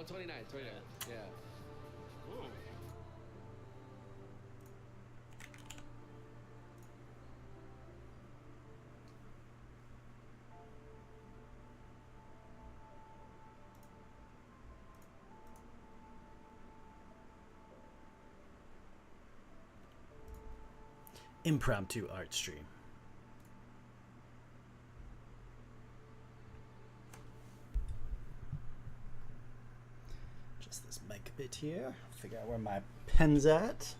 Oh, 29, 29. Yeah. Ooh. Impromptu art stream. Just this mic bit here. Figure out where my pen's at.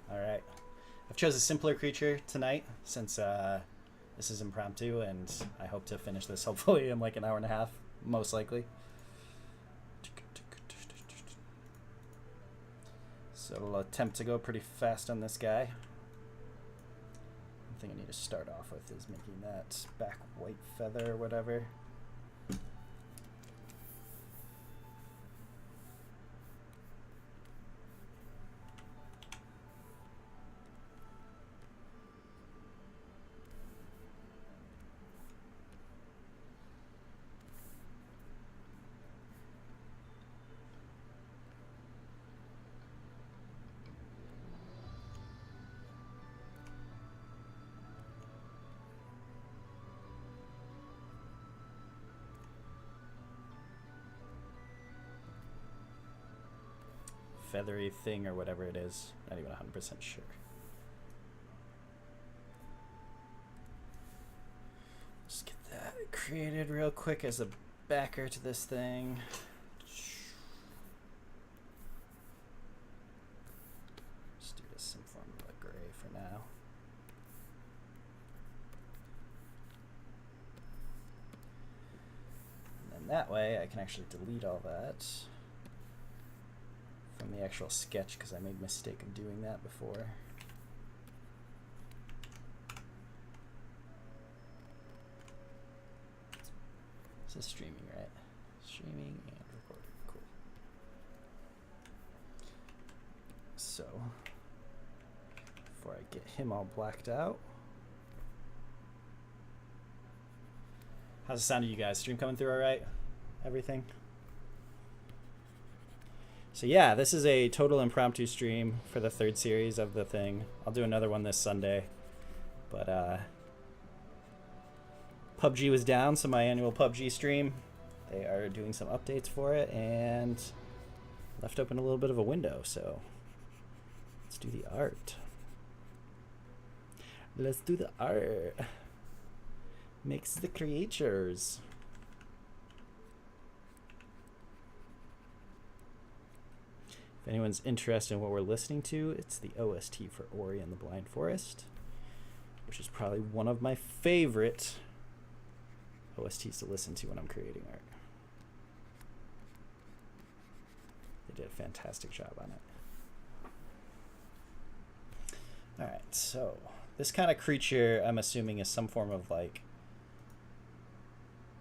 All right. I've chose a simpler creature tonight since this is impromptu, and I hope to finish this hopefully in like an hour and a half, most likely. So I'll attempt to go pretty fast on this guy. The thing I need to start off with is making that back white feather or whatever. Feathery thing or whatever it is. Not even 100% sure. Just get that created real quick as a backer to this thing. Just do this some form of a gray for now. And then that way I can actually delete all that from the actual sketch, because I made a mistake of doing that before. This is streaming, right? Streaming and recording. Cool. So, before I get him all blacked out. How's the sound of you guys? Stream coming through all right? Everything? So yeah, this is a total impromptu stream for the third series of the thing. I'll do another one this Sunday. But PUBG was down, so my annual PUBG stream, they are doing some updates for it and left open a little bit of a window, so let's do the art. Let's do the art. Mix the creatures. If anyone's interested in what we're listening to, it's the OST for Ori and the Blind Forest, which is probably one of my favorite OSTs to listen to when I'm creating art. They did a fantastic job on it. Alright, so this kind of creature I'm assuming is some form of like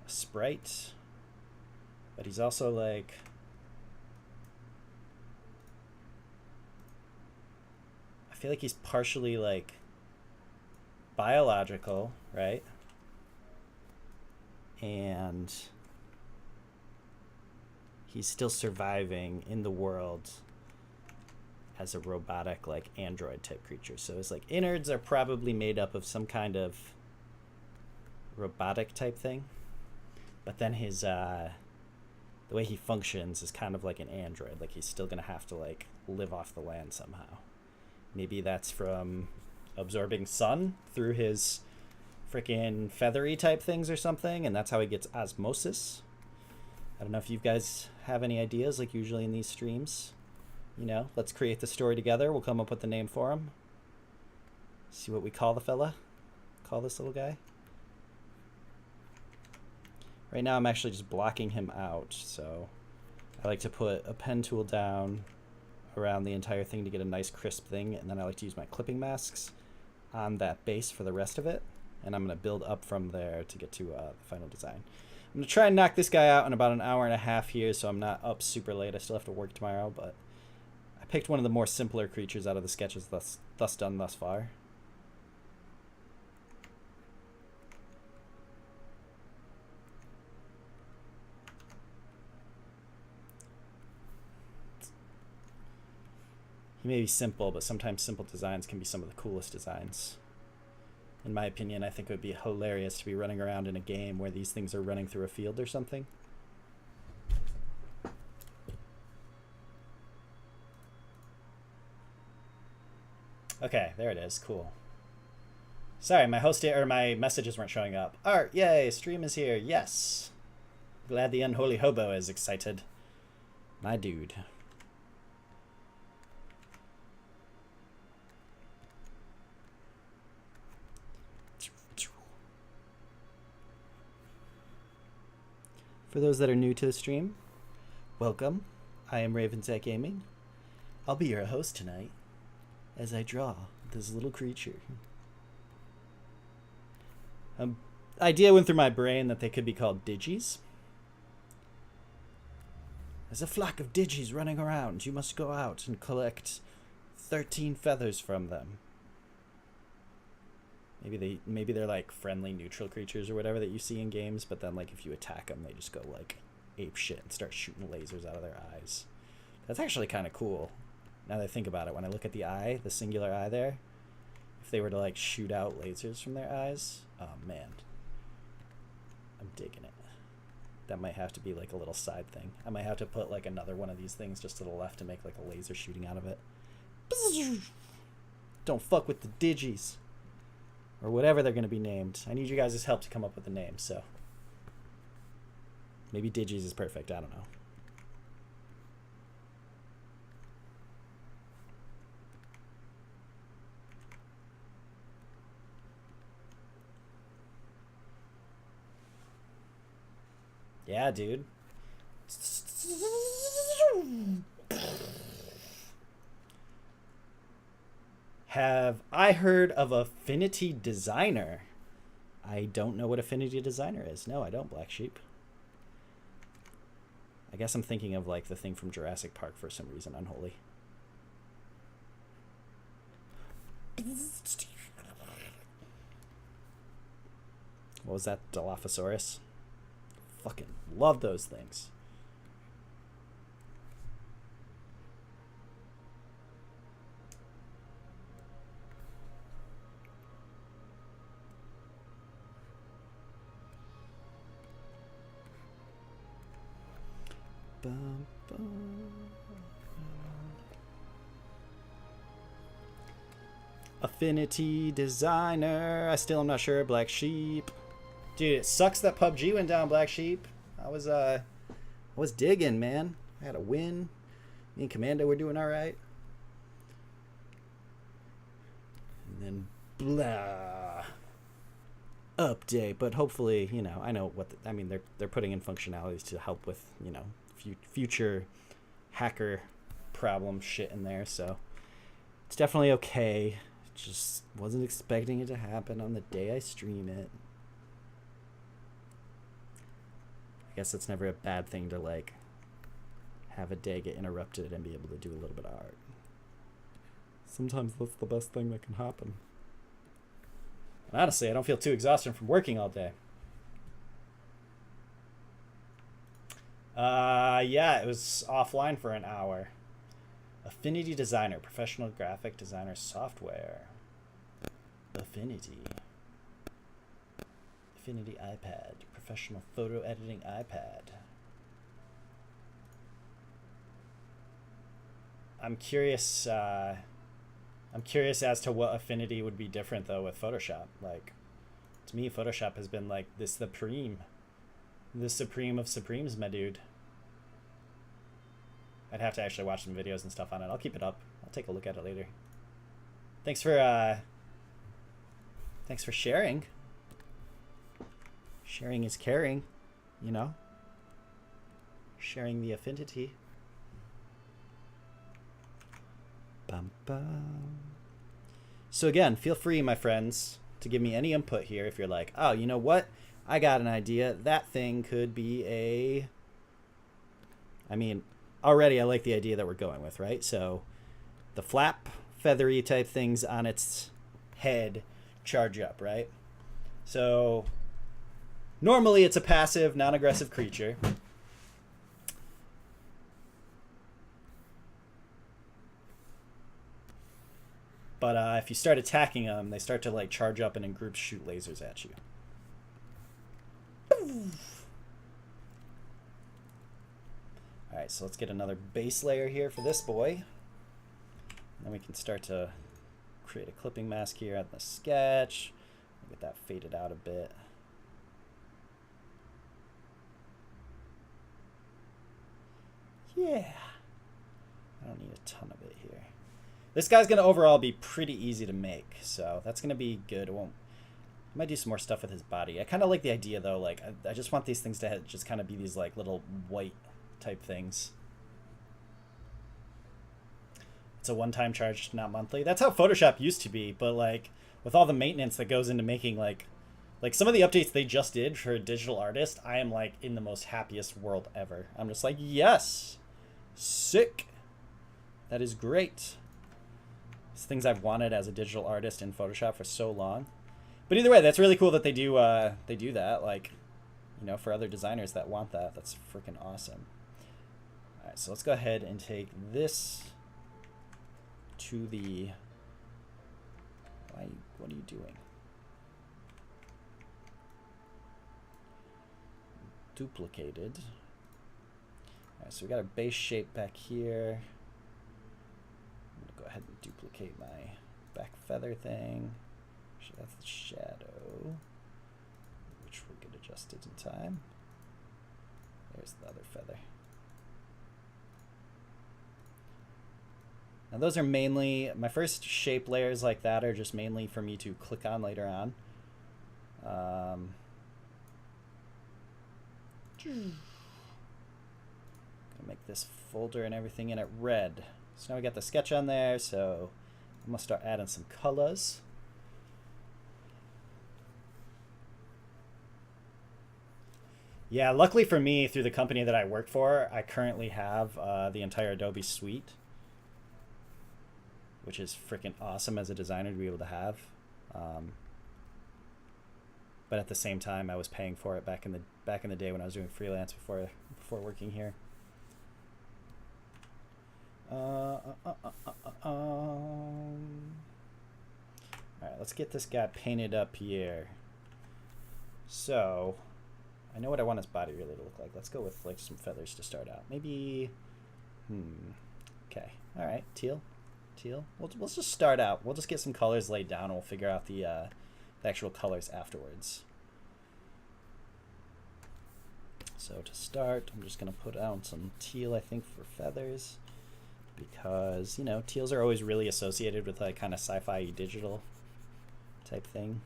a sprite, but he's also like I feel like he's partially like biological, right? And he's still surviving in the world as a robotic like android type creature. So his like innards are probably made up of some kind of robotic type thing. But then his the way he functions is kind of like an android. Like he's still gonna have to like live off the land somehow. Maybe that's from absorbing sun through his freaking feathery type things or something, and that's how he gets osmosis. I don't know if you guys have any ideas, like usually in these streams. You know, let's create the story together. We'll come up with the name for him. See what we call the fella. Call this little guy. Right now I'm actually just blocking him out, so I like to put a pen tool down around the entire thing to get a nice crisp thing, and then I like to use my clipping masks on that base for the rest of it, and I'm going to build up from there to get to the final design. I'm going to try and knock this guy out in about an hour and a half here, so I'm not up super late. I still have to work tomorrow, but I Picked one of the more simpler creatures out of the sketches thus done thus far. He may be simple, but sometimes simple designs can be some of the coolest designs. In my opinion, I think it would be hilarious to be running around in a game where these things are running through a field or something. Okay, there it is. Cool. Sorry, my my messages weren't showing up. Art, yay, stream is here. Yes. Glad the unholy hobo is excited. My dude. For those that are new to the stream, welcome. I am Ravenseye Gaming. I'll be your host tonight as I draw this little creature. Idea went through my brain that they could be called digis. There's a flock of digis running around. You must go out and collect 13 feathers from them. Maybe they're like friendly neutral creatures or whatever that you see in games, but then like if you attack them, they just go like ape shit and start shooting lasers out of their eyes. That's actually kind of cool. Now that I think about it, when I look at the eye, the singular eye there, if they were to like shoot out lasers from their eyes, oh man, I'm digging it. That might have to be like a little side thing. I might have to put like another one of these things just to the left to make like a laser shooting out of it. Don't fuck with the digis. Or whatever they're going to be named. I need you guys' help to come up with a name, so. Maybe Digis is perfect, I don't know. Yeah, dude. Have I heard of Affinity Designer? I don't know what Affinity Designer is. No, I don't, Black Sheep. I guess I'm thinking of like the thing from Jurassic Park for some reason, Unholy. What was that, Dilophosaurus? Fucking love those things. Affinity Designer. I still am not sure. Black Sheep. Dude, it sucks that PUBG went down, Black Sheep. I was digging, man. I had a win. Me and Commando were doing all right. And then blah. Update, but hopefully, you know, I know what I mean. They're putting in functionalities to help with, you know, future hacker problem shit in there, so it's definitely okay. Just wasn't expecting it to happen on the day I stream it. I guess it's never a bad thing to like have a day get interrupted and be able to do a little bit of art. Sometimes that's the best thing that can happen. And honestly, I don't feel too exhausted from working all day. Yeah, it was offline for an hour. Affinity Designer, professional graphic designer software. Affinity iPad, professional photo editing iPad. I'm curious as to what Affinity would be different though with Photoshop. Like, to me, Photoshop has been like the supreme of supremes, my dude. I'd have to actually watch some videos and stuff on it. I'll keep it up. I'll take a look at it later. Thanks for sharing. Sharing is caring, you know? Sharing the affinity. Bum, bum. So again, feel free, my friends, to give me any input here if you're like, oh, you know what? I got an idea. That thing could be a... I mean, already I like the idea that we're going with, right? So the flap feathery type things on its head charge up, right? So normally it's a passive, non-aggressive creature. But if you start attacking them, they start to like charge up and in groups shoot lasers at you. Alright, so let's get another base layer here for this boy. And then we can start to create a clipping mask here on the sketch. Get that faded out a bit. Yeah. I don't need a ton of it here. This guy's going to overall be pretty easy to make, so that's going to be good. It won't... I might do some more stuff with his body. I kind of like the idea, though. Like, I just want these things to just kind of be these like little white type things. It's a one-time charge, not monthly. That's how Photoshop used to be, but like with all the maintenance that goes into making like some of the updates they just did for a digital artist, I am like in the most happiest world ever. I'm just like, yes, sick. That is great. It's things I've wanted as a digital artist in Photoshop for so long. But either way, that's really cool that they do that. Like, you know, for other designers that want that, that's freaking awesome. All right, so let's go ahead and take this to the... What are you doing? Duplicated. All right, so we got a base shape back here. I'm gonna go ahead and duplicate my back feather thing. That's the shadow, which we'll get adjusted in time. There's the other feather. Now those are mainly, my first shape layers like that are just mainly for me to click on later on. Gonna make this folder and everything in it red. So now we got the sketch on there, so I'm gonna start adding some colors. Yeah, luckily for me, through the company that I work for, I currently have the entire Adobe suite, which is freaking awesome as a designer to be able to have. But at the same time, I was paying for it back in the day when I was doing freelance before working here. All right, let's get this guy painted up here. So I know what I want his body really to look like. Let's go with like some feathers to start out. Maybe, okay. All right, teal. We'll just start out. We'll just get some colors laid down and we'll figure out the actual colors afterwards. So to start, I'm just gonna put down some teal, I think, for feathers, because, you know, teals are always really associated with like kind of sci-fi digital type thing.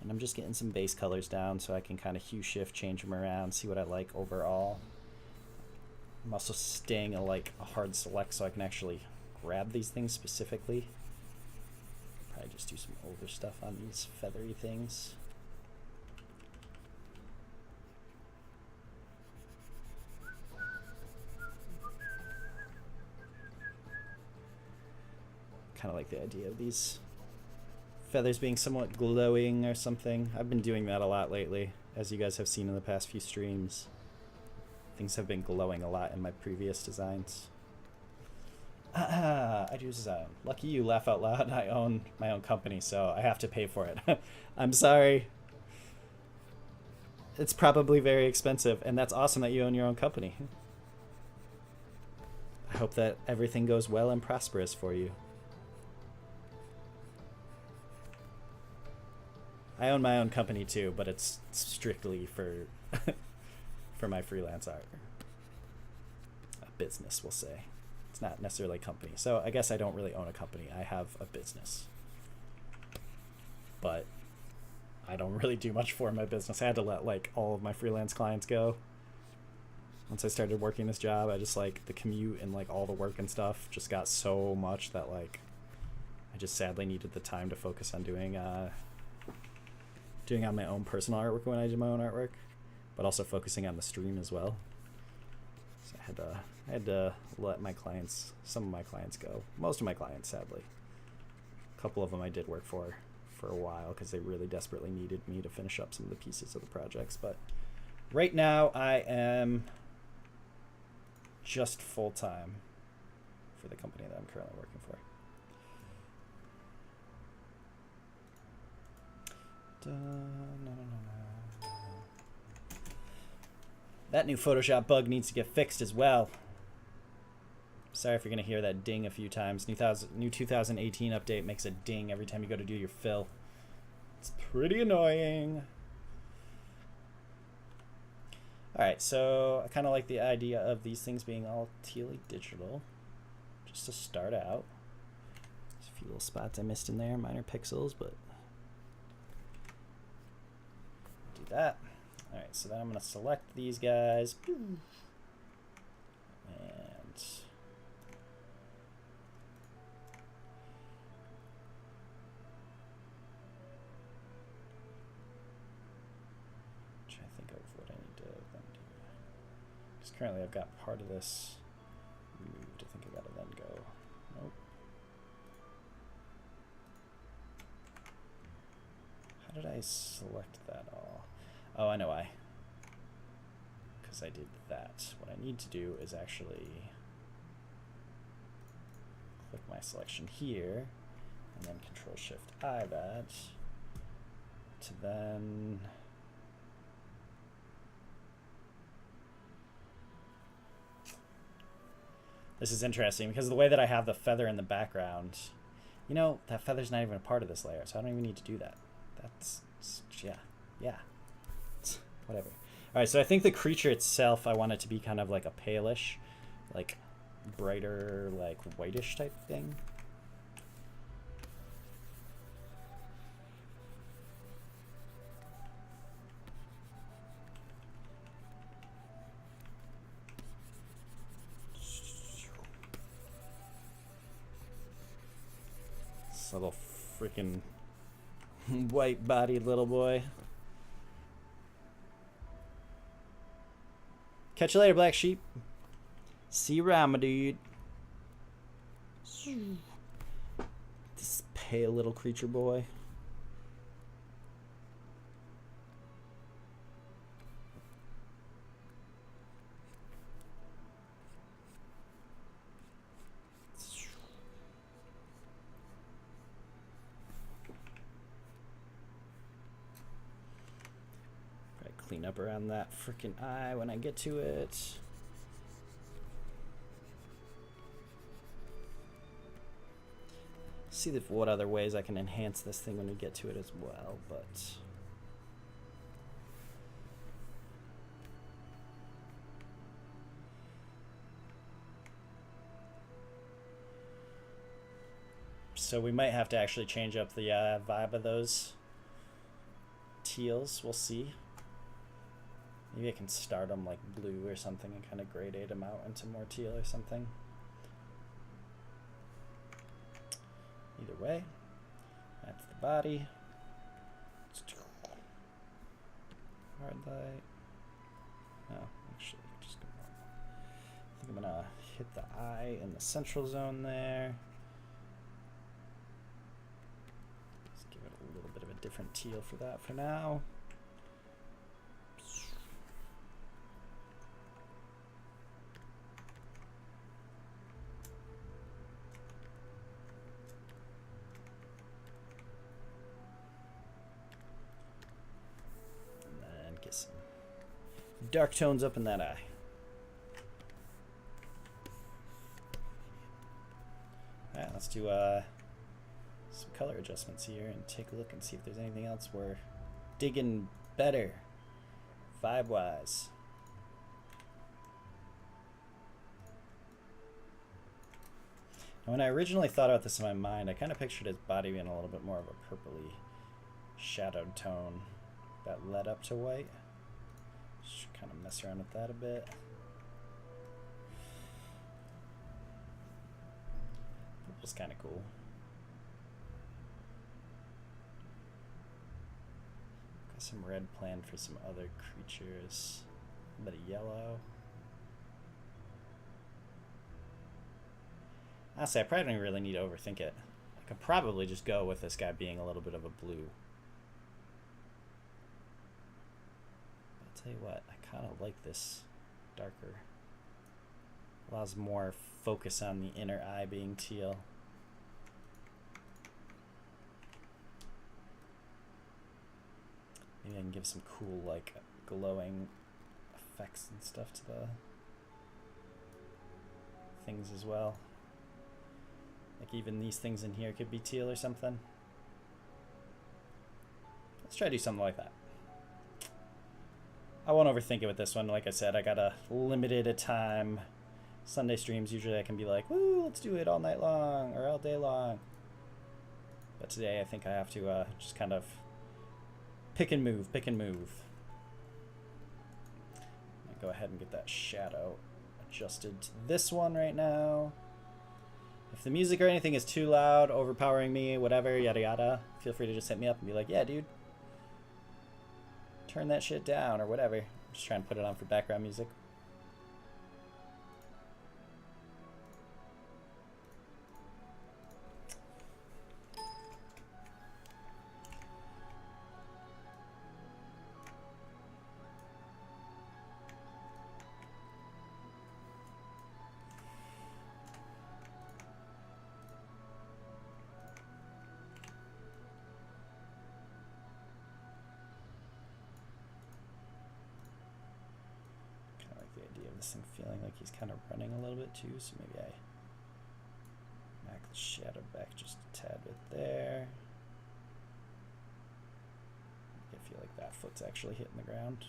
And I'm just getting some base colors down so I can kind of hue shift, change them around, see what I like overall. I'm also staying like a hard select so I can actually grab these things specifically. Probably just do some older stuff on these feathery things. Kind of like the idea of these feathers being somewhat glowing or something. I've been doing that a lot lately, as you guys have seen in the past few streams. Things have been glowing a lot in my previous designs. I do design. Lucky you, laugh out loud. I own my own company, so I have to pay for it. I'm sorry. It's probably very expensive, and that's awesome that you own your own company. I hope that everything goes well and prosperous for you. I own my own company too, but it's strictly for for my freelance art. A business, we'll say. It's not necessarily a company. So I guess I don't really own a company. I have a business. But I don't really do much for my business. I had to let like all of my freelance clients go. Once I started working this job, I just like the commute and like all the work and stuff just got so much that like I just sadly needed the time to focus on doing on my own personal artwork when I did my own artwork, but also focusing on the stream as well. So I had to let some of my clients go. Most of my clients, sadly. A couple of them I did work for a while because they really desperately needed me to finish up some of the pieces of the projects. But right now I am just full-time for the company that I'm currently working for. That new Photoshop bug needs to get fixed as well. Sorry if you're going to hear that ding a few times. New 2018 update makes a ding every time you go to do your fill. It's pretty annoying. Alright, so I kind of like the idea of these things being all tealy digital. Just to start out. There's a few little spots I missed in there, minor pixels, but do that. Alright, so then I'm going to select these guys. And try to think of what I need to then do. Because currently I've got part of this moved. I think I got to then go. Nope. How did I select that all? Oh, I know why. Because I did that. What I need to do is actually click my selection here, and then Control-Shift-I that, to then this is interesting because the way that I have the feather in the background, you know, that feather's not even a part of this layer, so I don't even need to do that. That's, yeah. Whatever. Alright, so I think the creature itself, I want it to be kind of like a palish, like brighter, like whitish type thing. This little freaking white-bodied little boy. Catch you later, black sheep. See you around, my dude. This pale little creature boy. Clean up around that freaking eye when I get to it. See what other ways I can enhance this thing when we get to it as well, but so we might have to actually change up the vibe of those teals. We'll see. Maybe I can start them like blue or something and kind of gradate them out into more teal or something. Either way, that's the body. Hard light. No, actually, just go normal. I think I'm gonna hit the eye in the central zone there. Let's give it a little bit of a different teal for that for now. Dark tones up in that eye. Alright, let's do some color adjustments here and take a look and see if there's anything else we're digging better vibe-wise. And when I originally thought about this in my mind, I kind of pictured his body being a little bit more of a purpley shadowed tone that led up to white. Just kind of mess around with that a bit. Purple's kind of cool. Got some red planned for some other creatures. A bit of yellow. Honestly, I probably don't really need to overthink it. I could probably just go with this guy being a little bit of a blue. I'll tell you what, I kind of like this darker. Allows more focus on the inner eye being teal. Maybe I can give some cool, like, glowing effects and stuff to the things as well. Like even these things in here could be teal or something. Let's try to do something like that. I won't overthink it with this one. Like I said, I got a limited time. Sunday streams, usually I can be like, woo, let's do it all night long or all day long. But today I think I have to just kind of pick and move. Go ahead and get that shadow adjusted to this one right now. If the music or anything is too loud, overpowering me, whatever, yada yada, feel free to just hit me up and be like, yeah, dude, turn that shit down or whatever. I'm just trying to put it on for background music. Thing feeling like he's kind of running a little bit too, so maybe I knock the shadow back just a tad bit there. I feel like that foot's actually hitting the ground.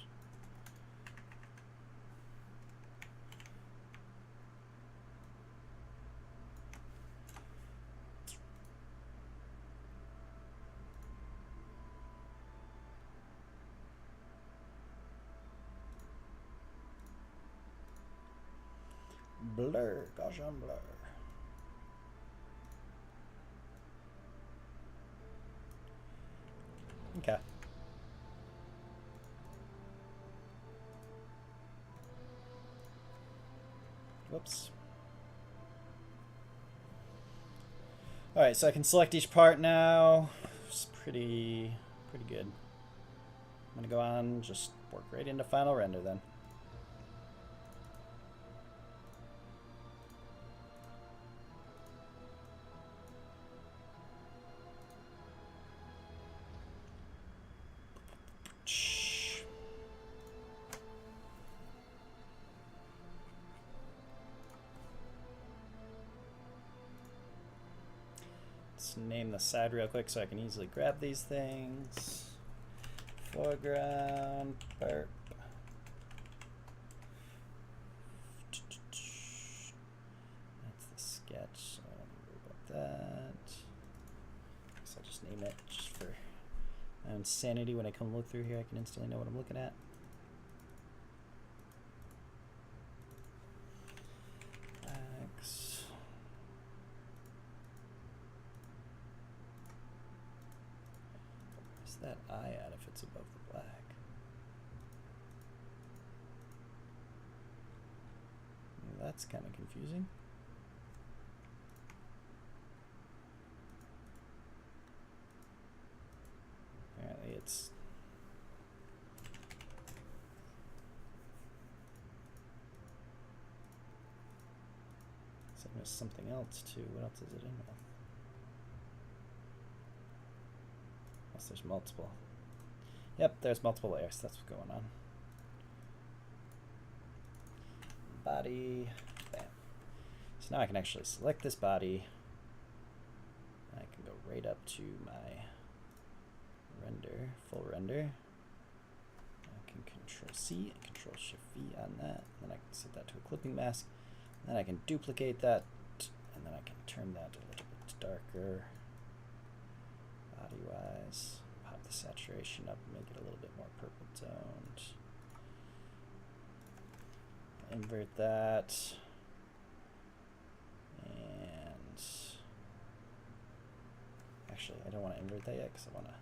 Blur, gosh, I'm blur. Okay. Whoops. Alright, so I can select each part now. It's pretty good. I'm gonna go on, just work right into final render then. Name the side real quick so I can easily grab these things. Foreground, burp. That's the sketch, so I don't worry about that. So I'll just name it just for my own sanity. When I come look through here, I can instantly know what I'm looking at. That eye at if it's above the black. That's kind of confusing. Apparently it's there's something else too. What else is it in with? There's multiple. Yep, there's multiple layers. That's what's going on. Body. Bam. So now I can actually select this body. I can go right up to my render, full render. I can Control C and Control Shift V on that. And then I can set that to a clipping mask. And then I can duplicate that. And then I can turn that a little bit darker. Body-wise, pop the saturation up and make it a little bit more purple toned. Invert that. And actually, I don't want to invert that yet because I want to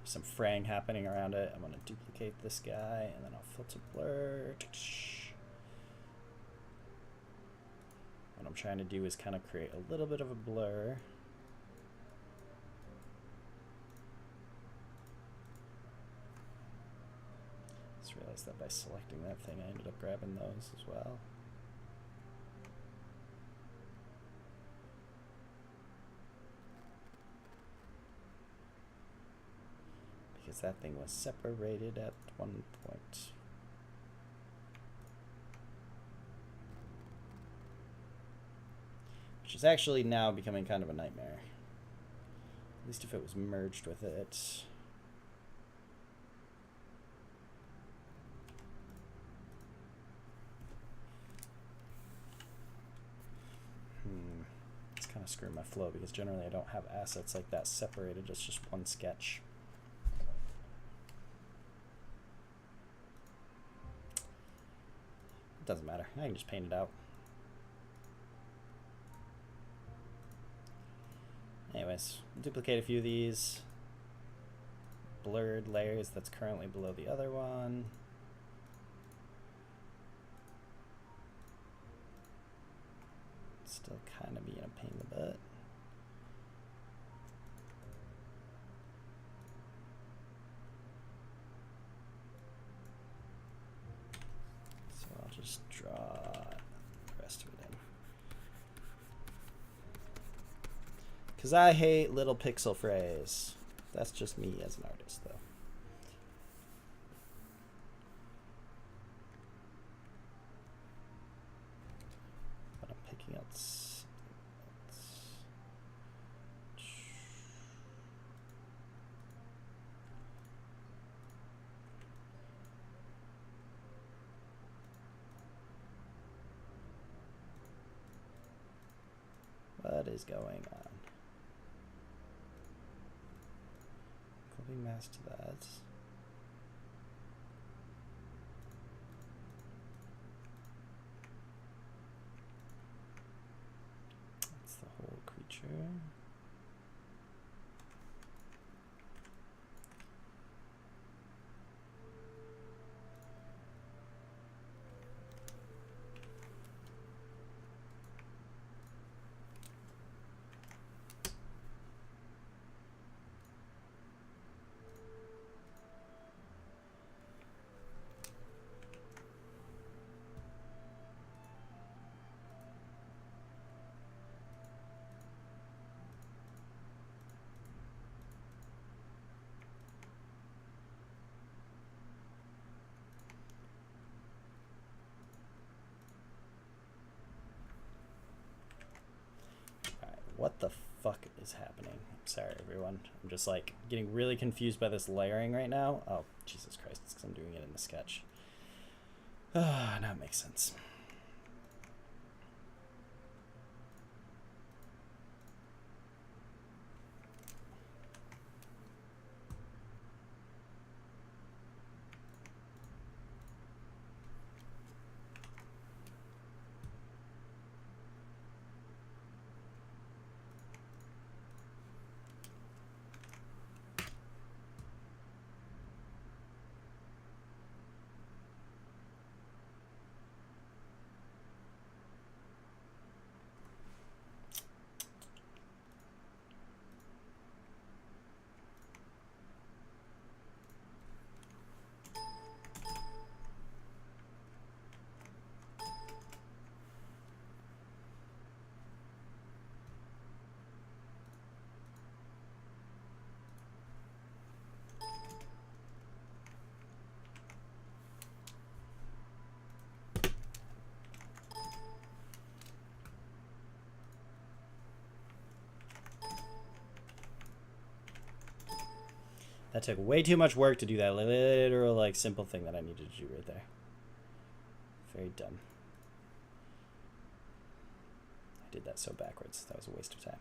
some fraying happening around it. I'm going to duplicate this guy and then I'll filter blur. trying to do is kind of create a little bit of a blur. Just realized that by selecting that thing, I ended up grabbing those as well. Because that thing was separated at one point. Which is actually now becoming kind of a nightmare. At least if it was merged with it. It's kind of screwing my flow because generally I don't have assets like that separated. It's just one sketch. It doesn't matter. I can just paint it out. Anyways, duplicate a few of these blurred layers that's currently below the other one. Still kind of being a pain in the butt. So I'll just draw the rest of it in. Because I hate little pixel frays. That's just me as an artist, though. But I'm picking out something else. What is going on? Copy mask to that. That's the whole creature. What the fuck is happening? I'm sorry, everyone. I'm just like getting really confused by this layering right now. Oh, Jesus Christ. It's because I'm doing it in the sketch. Ah, now it makes sense. That took way too much work to do that literal, like, simple thing that I needed to do right there. Very dumb. I did that so backwards. That was a waste of time.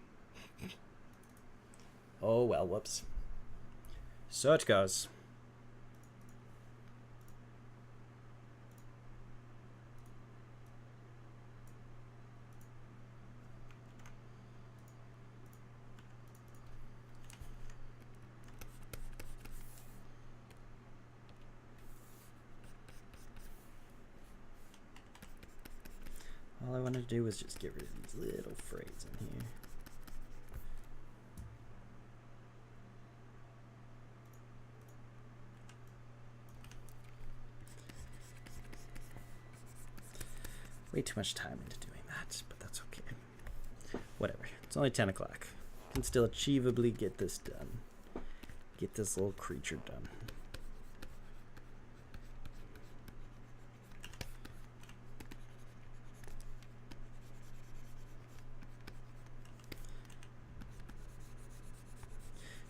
Oh, well, whoops. So it goes. All I want to to do was just get rid of these little frays in here. Way too much time into doing that, but that's okay. Whatever. It's only 10 o'clock. Can still achievably get this done. Get this little creature done.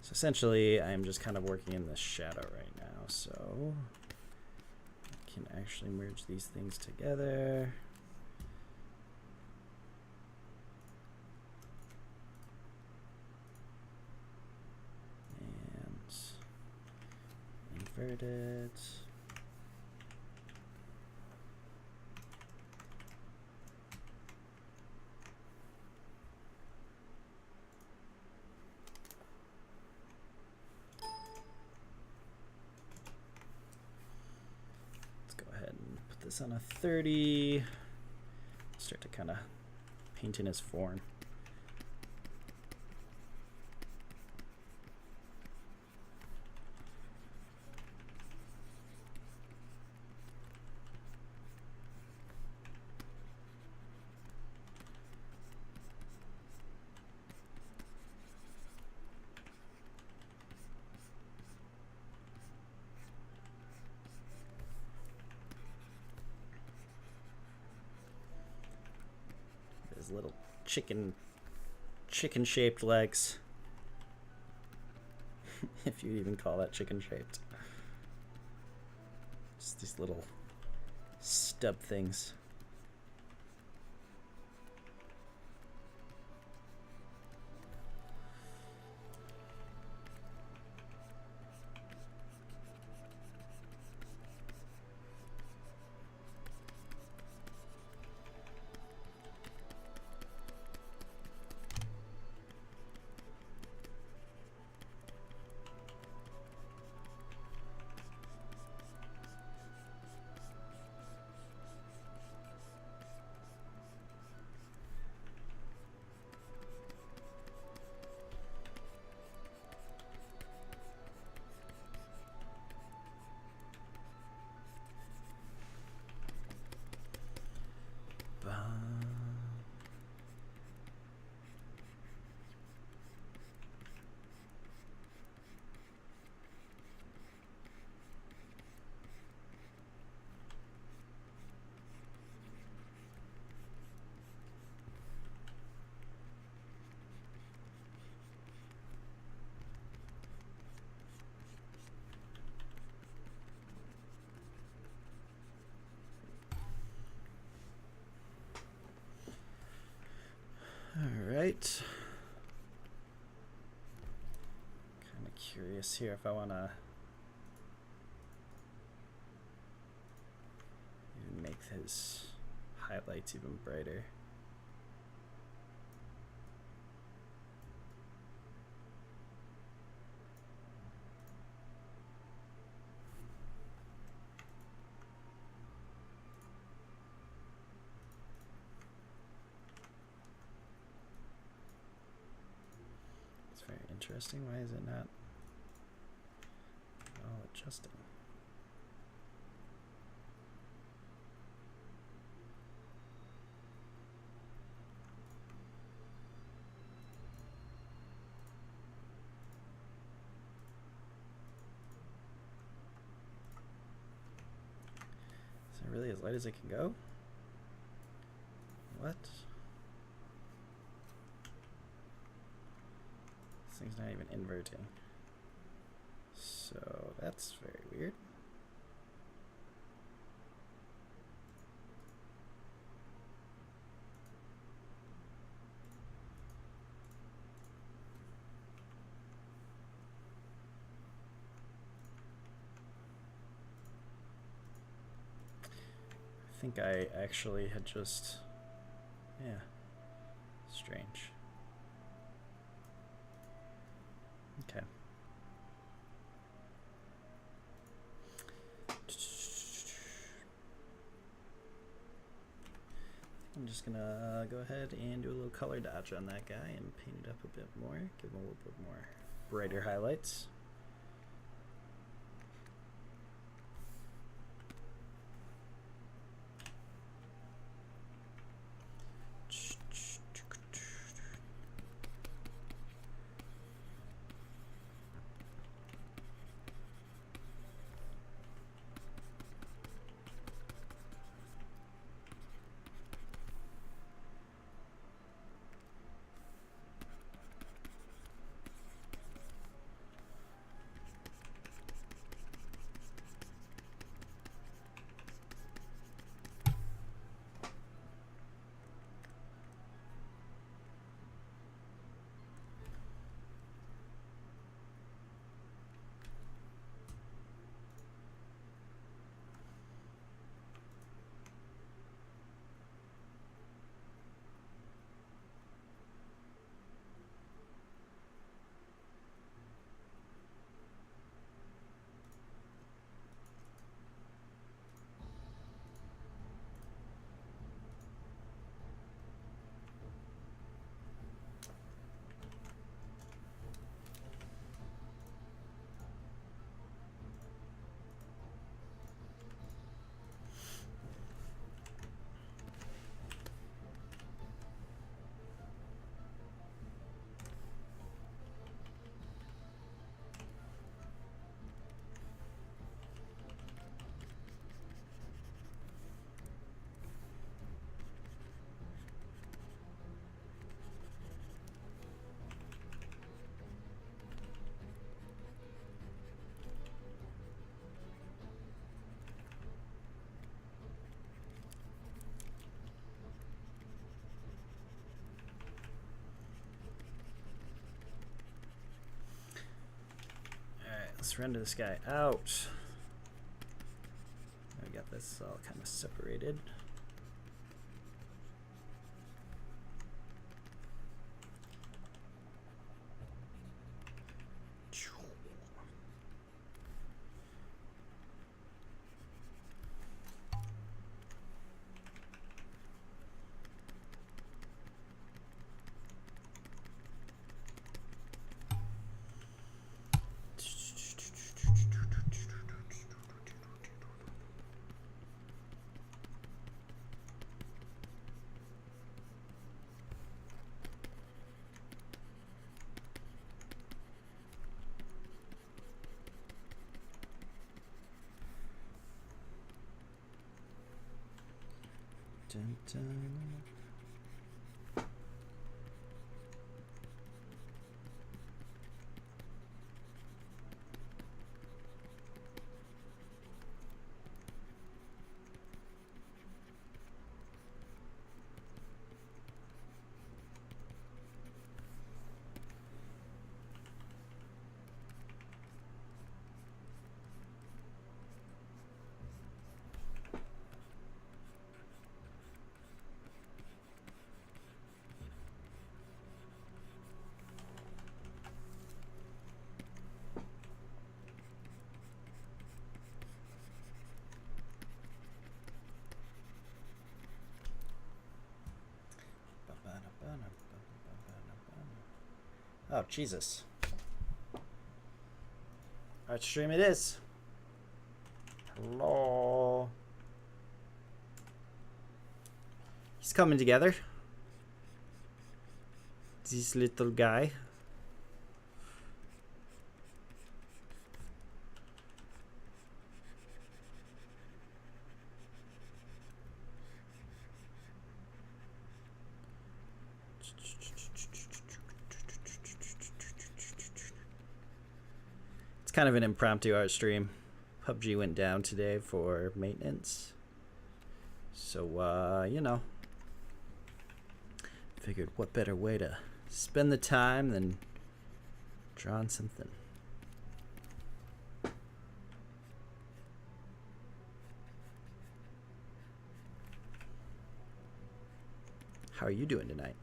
So essentially, I'm just kind of working in the shadow right now, so I can actually merge these things together. Invert it. Let's go ahead and put this on a 30. Start to kind of paint in his form. Little chicken shaped legs. If you even call that chicken shaped. Just these little stub things. Alright. Kind of curious here if I want to even make his highlights even brighter. Interesting. Why is it not all adjusting? Is it really as light as it can go? What? This thing's not even inverting. So that's very weird. I think I actually had just, yeah, strange. Okay. I'm just gonna go ahead and do a little color dodge on that guy and paint it up a bit more, give him a little bit more brighter highlights. Let's render this guy out. We got this all kind of separated. Dun, dun. Oh, Jesus. Art stream it is. Hello. He's coming together. This little guy. Kind of an impromptu art stream. PUBG went down today for maintenance, so you know, figured what better way to spend the time than drawing something. How are you doing tonight?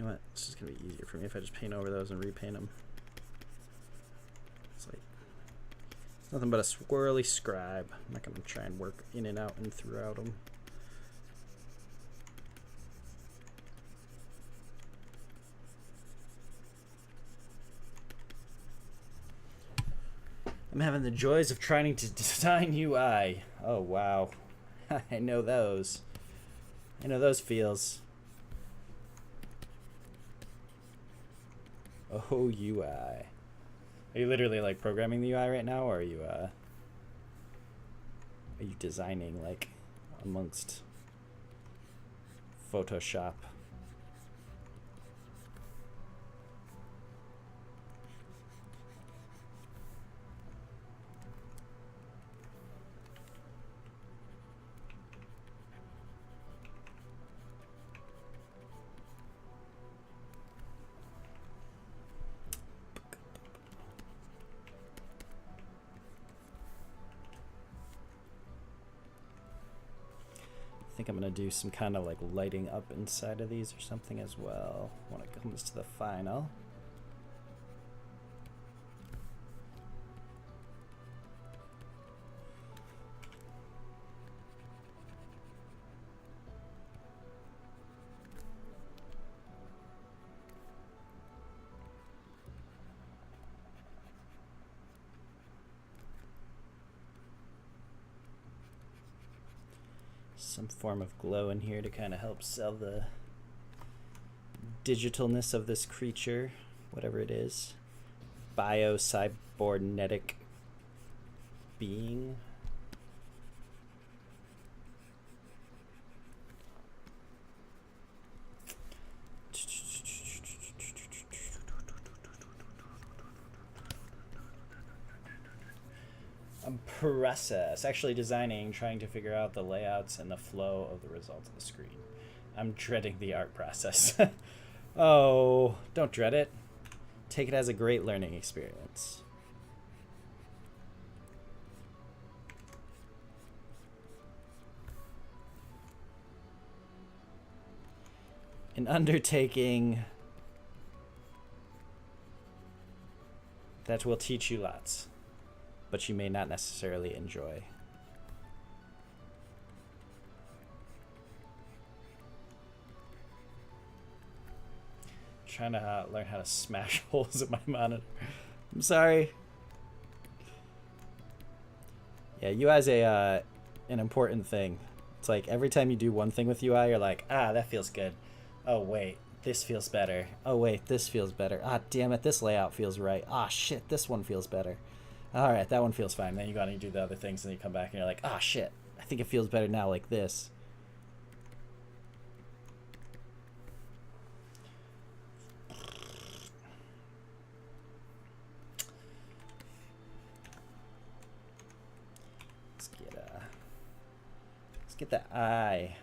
You know what? This is going to be easier for me if I just paint over those and repaint them. It's like nothing but a swirly scribe. I'm not going to try and work in and out and throughout them. I'm having the joys of trying to design UI. Oh, wow. I know those. I know those feels. Oh, UI. Are you literally like programming the UI right now, or are you designing like amongst Photoshop? I think I'm going to do some kind of like lighting up inside of these or something as well when it comes to the final. Some form of glow in here to kind of help sell the digitalness of this creature, whatever it is. Bio-cybernetic being. Process, actually designing, trying to figure out the layouts and the flow of the results of the screen. I'm dreading the art process. Oh, don't dread it. Take it as a great learning experience. An undertaking that will teach you lots, but you may not necessarily enjoy. Trying to learn how to smash holes in my monitor. I'm sorry. Yeah, UI is an important thing. It's like every time you do one thing with UI, you're like, ah, that feels good. Oh, wait, this feels better. Oh, wait, this feels better. Ah, damn it, this layout feels right. Ah, shit, this one feels better. All right, that one feels fine. Then you go and you do the other things, and you come back and you're like, ah, shit, I think it feels better now like this. Let's get the eye.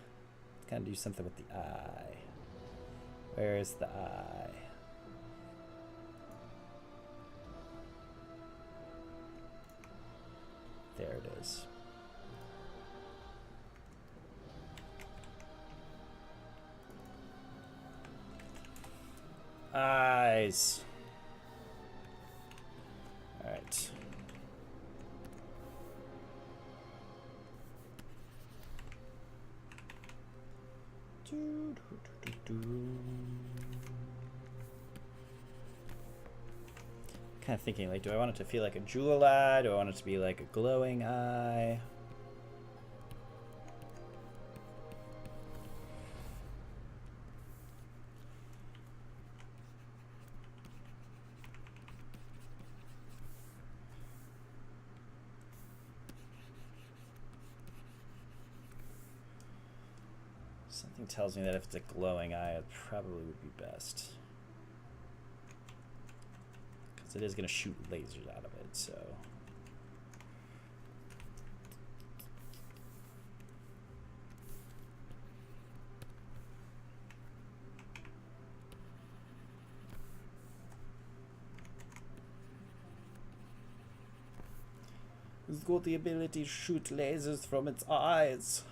Let's kind of do something with the eye. Where is the eye? There it is. Eyes. All right. Kind of thinking, like, do I want it to feel like a jewel eye? Do I want it to be like a glowing eye? Something tells me that if it's a glowing eye, it probably would be best. Because it is going to shoot lasers out of it, so... It's got the ability to shoot lasers from its eyes.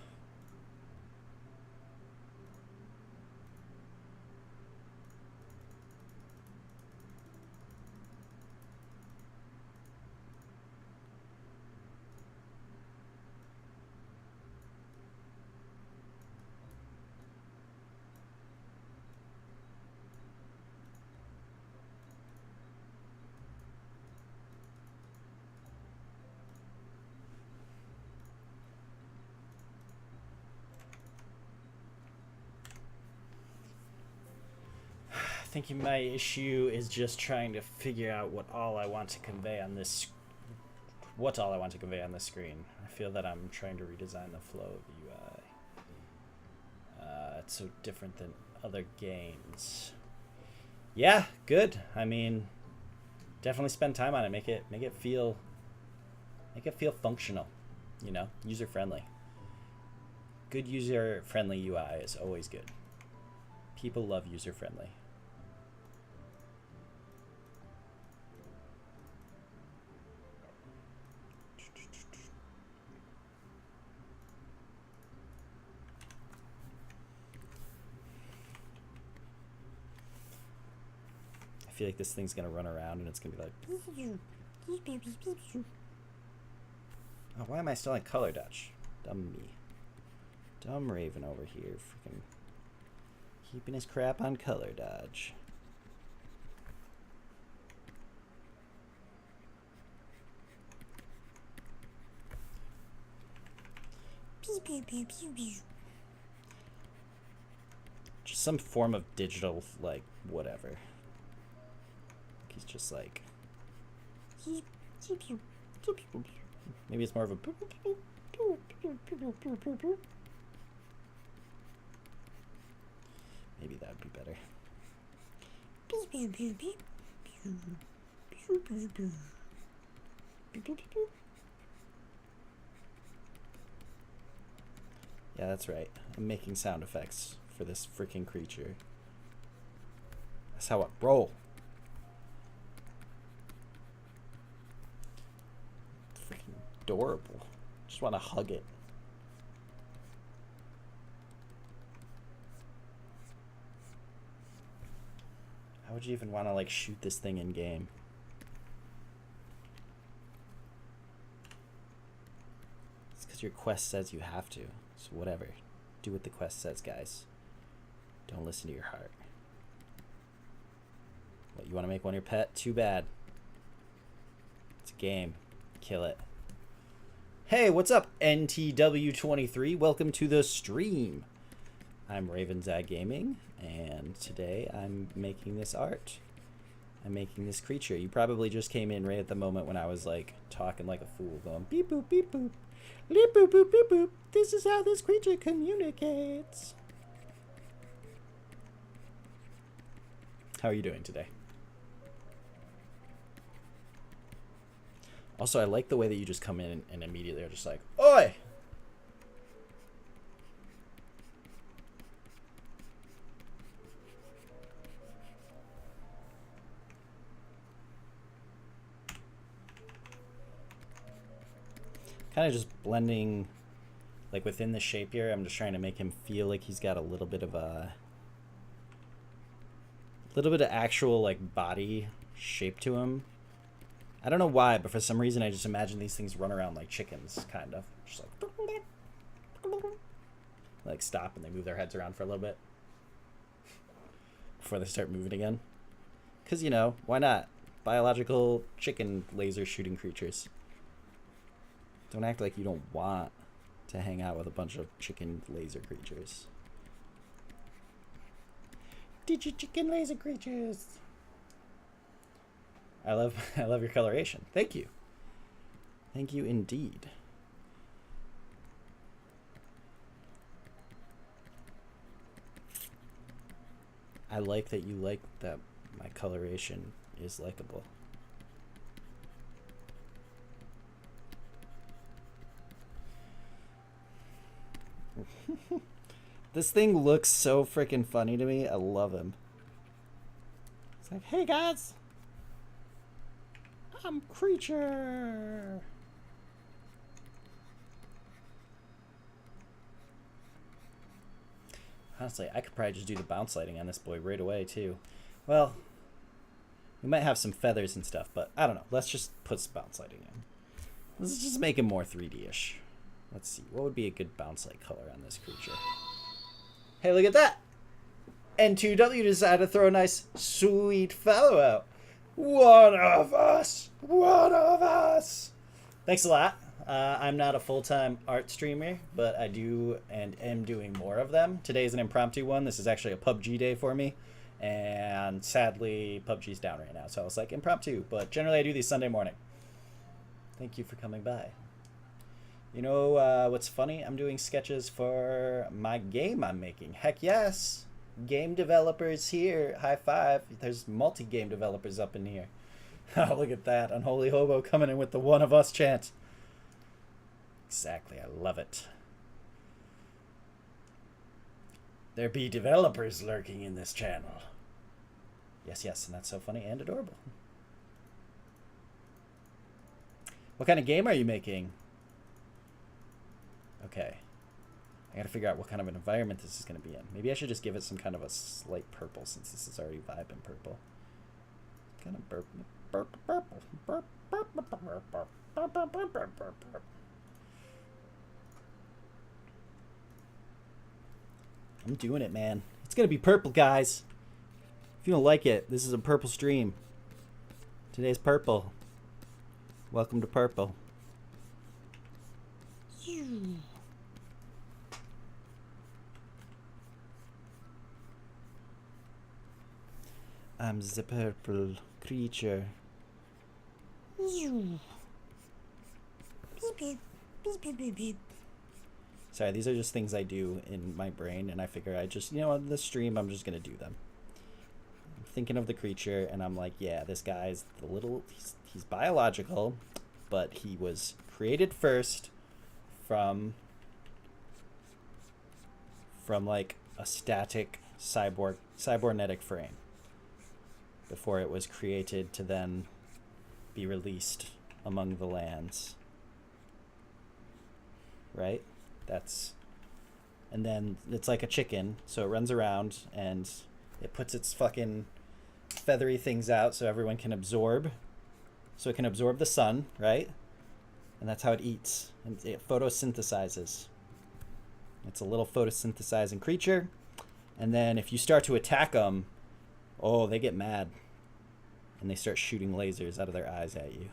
think my issue is just trying to figure out what all I want to convey on this screen. I feel that I'm trying to redesign the flow of the UI. It's so different than other games. Yeah, good. I mean, definitely spend time on it. Make it feel functional, you know, user friendly. Good user friendly UI is always good. People love user friendly. I feel like this thing's gonna run around and it's gonna be like, oh, why am I still in color dodge? Dumb me. Dumb Raven over here, freaking keeping his crap on color dodge. Just some form of digital, like, whatever. He's just like, maybe it's more of a, maybe that would be better. Yeah, that's right. I'm making sound effects for this freaking creature. That's how I roll. Freaking adorable. Just want to hug it. How would you even want to like shoot this thing in game? It's because your quest says you have to. So whatever. Do what the quest says, guys. Don't listen to your heart. What, you want to make one your pet? Too bad. It's a game. Kill it. Hey, what's up, NTW23? Welcome to the stream. I'm Ravenseye Gaming, and today I'm making this art. I'm making this creature. You probably just came in right at the moment when I was like talking like a fool, going beep boop beep boop, beep boop boop beep boop. This is how this creature communicates. How are you doing today? Also, I like the way that you just come in and immediately are just like, oi! Kind of just blending, like within the shape here, I'm just trying to make him feel like he's got a little bit of actual like body shape to him. I don't know why, but for some reason I just imagine these things run around like chickens, kind of. Just like stop and they move their heads around for a little bit before they start moving again. Because, you know, why not? Biological chicken laser shooting creatures. Don't act like you don't want to hang out with a bunch of chicken laser creatures. Chicken laser creatures. I love your coloration. Thank you. Thank you indeed. I like that you like that my coloration is likable. This thing looks so freaking funny to me. I love him. It's like, hey guys, I'm Creature. Honestly, I could probably just do the bounce lighting on this boy right away too. Well, we might have some feathers and stuff, but I don't know. Let's just put some bounce lighting in. Let's just make him more 3D-ish. Let's see. What would be a good bounce light color on this creature? Hey, look at that! N2W decided to throw a nice, sweet fellow out. One of us! One of us! Thanks a lot. I'm not a full-time art streamer, but I do and am doing more of them. Today is an impromptu one. This is actually a PUBG day for me. And sadly, PUBG's down right now. So I was like, impromptu. But generally, I do these Sunday morning. Thank you for coming by. You know what's funny? I'm doing sketches for my game I'm making. Heck yes! Game developers here. High five. There's multi-game developers up in here. Oh, look at that. Unholy Hobo coming in with the one of us chant. Exactly. I love it. There be developers lurking in this channel. Yes, yes, and that's so funny and adorable. What kind of game are you making? Okay. I gotta figure out what kind of an environment this is gonna be in. Maybe I should just give it some kind of a slight purple since this is already vibing purple. Kind of purple. I'm doing it, man. It's gonna be purple, guys. If you don't like it, this is a purple stream. Today's purple. Welcome to purple. I'm the purple creature. Sorry, these are just things I do in my brain, and I figure I just, you know, on this stream, I'm just gonna do them. I'm thinking of the creature, and I'm like, yeah, this guy's the little, he's biological, but he was created first from like a static cybernetic frame before it was created to then be released among the lands. Right? And then it's like a chicken, so it runs around and it puts its fucking feathery things out so everyone can absorb. So it can absorb the sun, right? And that's how it eats. And it photosynthesizes. It's a little photosynthesizing creature. And then if you start to attack them, oh, they get mad. And they start shooting lasers out of their eyes at you.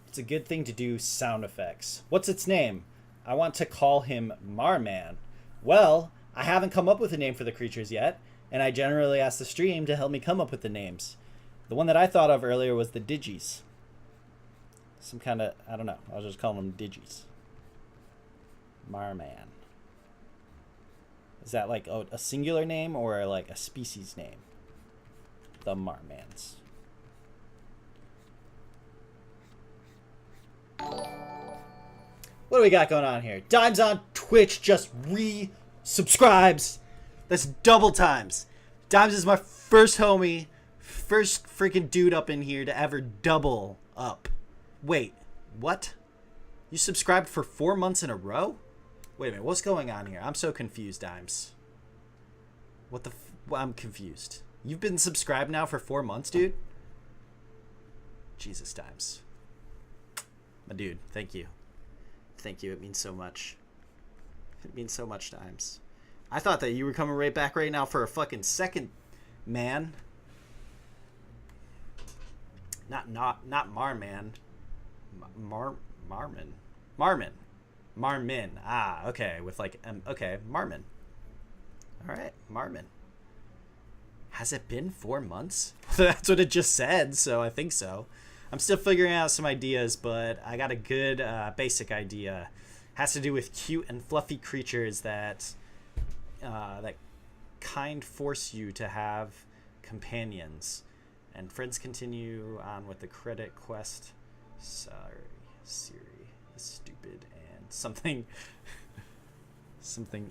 It's a good thing to do sound effects. What's its name? I want to call him Marman. Well, I haven't come up with a name for the creatures yet, and I generally ask the stream to help me come up with the names. The one that I thought of earlier was the Digis. Some kind of, I don't know, I'll just call them Digis. Marman. Is that like a singular name or like a species name? The Marmans. What do we got going on here? Dimes on Twitch just re-subscribes. That's double times. Dimes is my first homie, first freaking dude up in here to ever double up. Wait, what? You subscribed for 4 months in a row? Wait a minute, what's going on here? I'm so confused, Dimes. What the I'm confused. You've been subscribed now for 4 months, dude? Jesus, Dimes. My dude, thank you. Thank you, it means so much. It means so much, Dimes. I thought that you were coming right back right now for a fucking second, man. Not Marman. Marmin. Ah, okay. With like, okay, Marmin. All right, Marmin. Has it been 4 months? That's what it just said, so I think so. I'm still figuring out some ideas, but I got a good basic idea. Has to do with cute and fluffy creatures that kind force you to have companions. And friends continue on with the credit quest. Sorry, Siri is stupid and something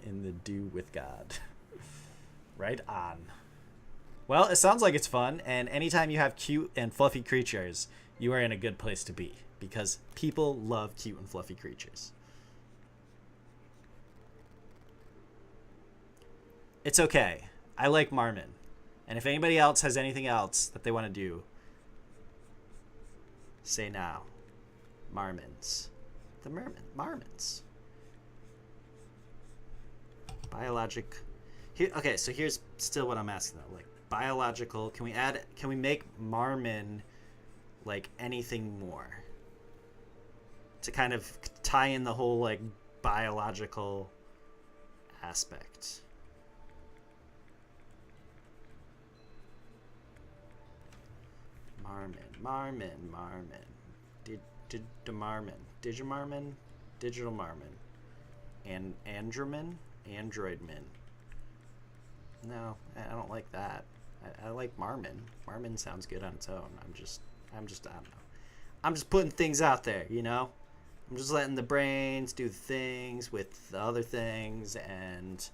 in the do with God. Right on. Well, it sounds like it's fun, and anytime you have cute and fluffy creatures, you are in a good place to be, because people love cute and fluffy creatures. It's okay. I like Marmin. And if anybody else has anything else that they want to do, say now. Marmins. The Marmins. Biologic. Here, okay, so here's still what I'm asking though. Like, biological. Can we make Marmin like anything more? To kind of tie in the whole like biological aspect. Marmin. Digital Marmin. And Androidman. No, I don't like that. I like Marmin. Marmin sounds good on its own. I don't know. I'm just putting things out there, you know? I'm just letting the brains do the things with the other things, and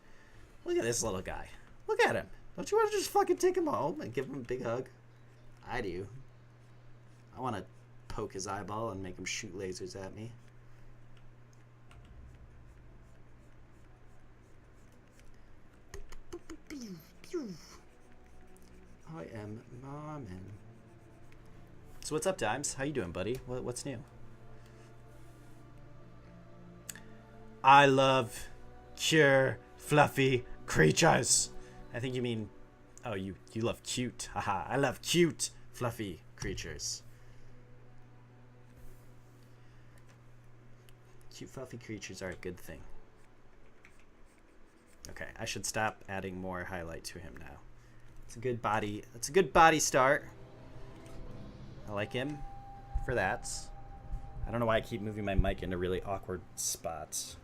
look at this little guy. Look at him. Don't you want to just fucking take him home and give him a big hug? I do. I want to poke his eyeball and make him shoot lasers at me. I am Marmin. So what's up, Dimes? How you doing, buddy? What's new? I love cute, fluffy creatures. I think you mean, oh, you love cute. Haha, I love cute, fluffy creatures. Cute, fluffy creatures are a good thing. Okay, I should stop adding more highlight to him now. It's a good body. It's a good body start. I like him for that. I don't know why I keep moving my mic into really awkward spots.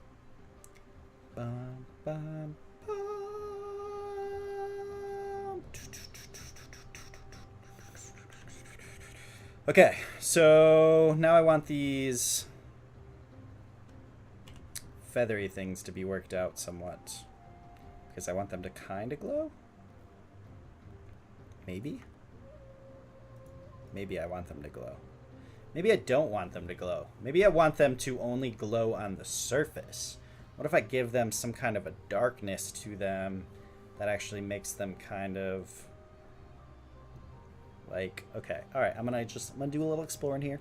Bum, bum, bum. Okay, so now I want these feathery things to be worked out somewhat, because I want them to kind of glow. Maybe I want them to glow. Maybe I don't want them to glow. Maybe I want them to only glow on the surface. What if I give them some kind of a darkness to them that actually makes them kind of like, okay, all right, I'm gonna do a little exploring here.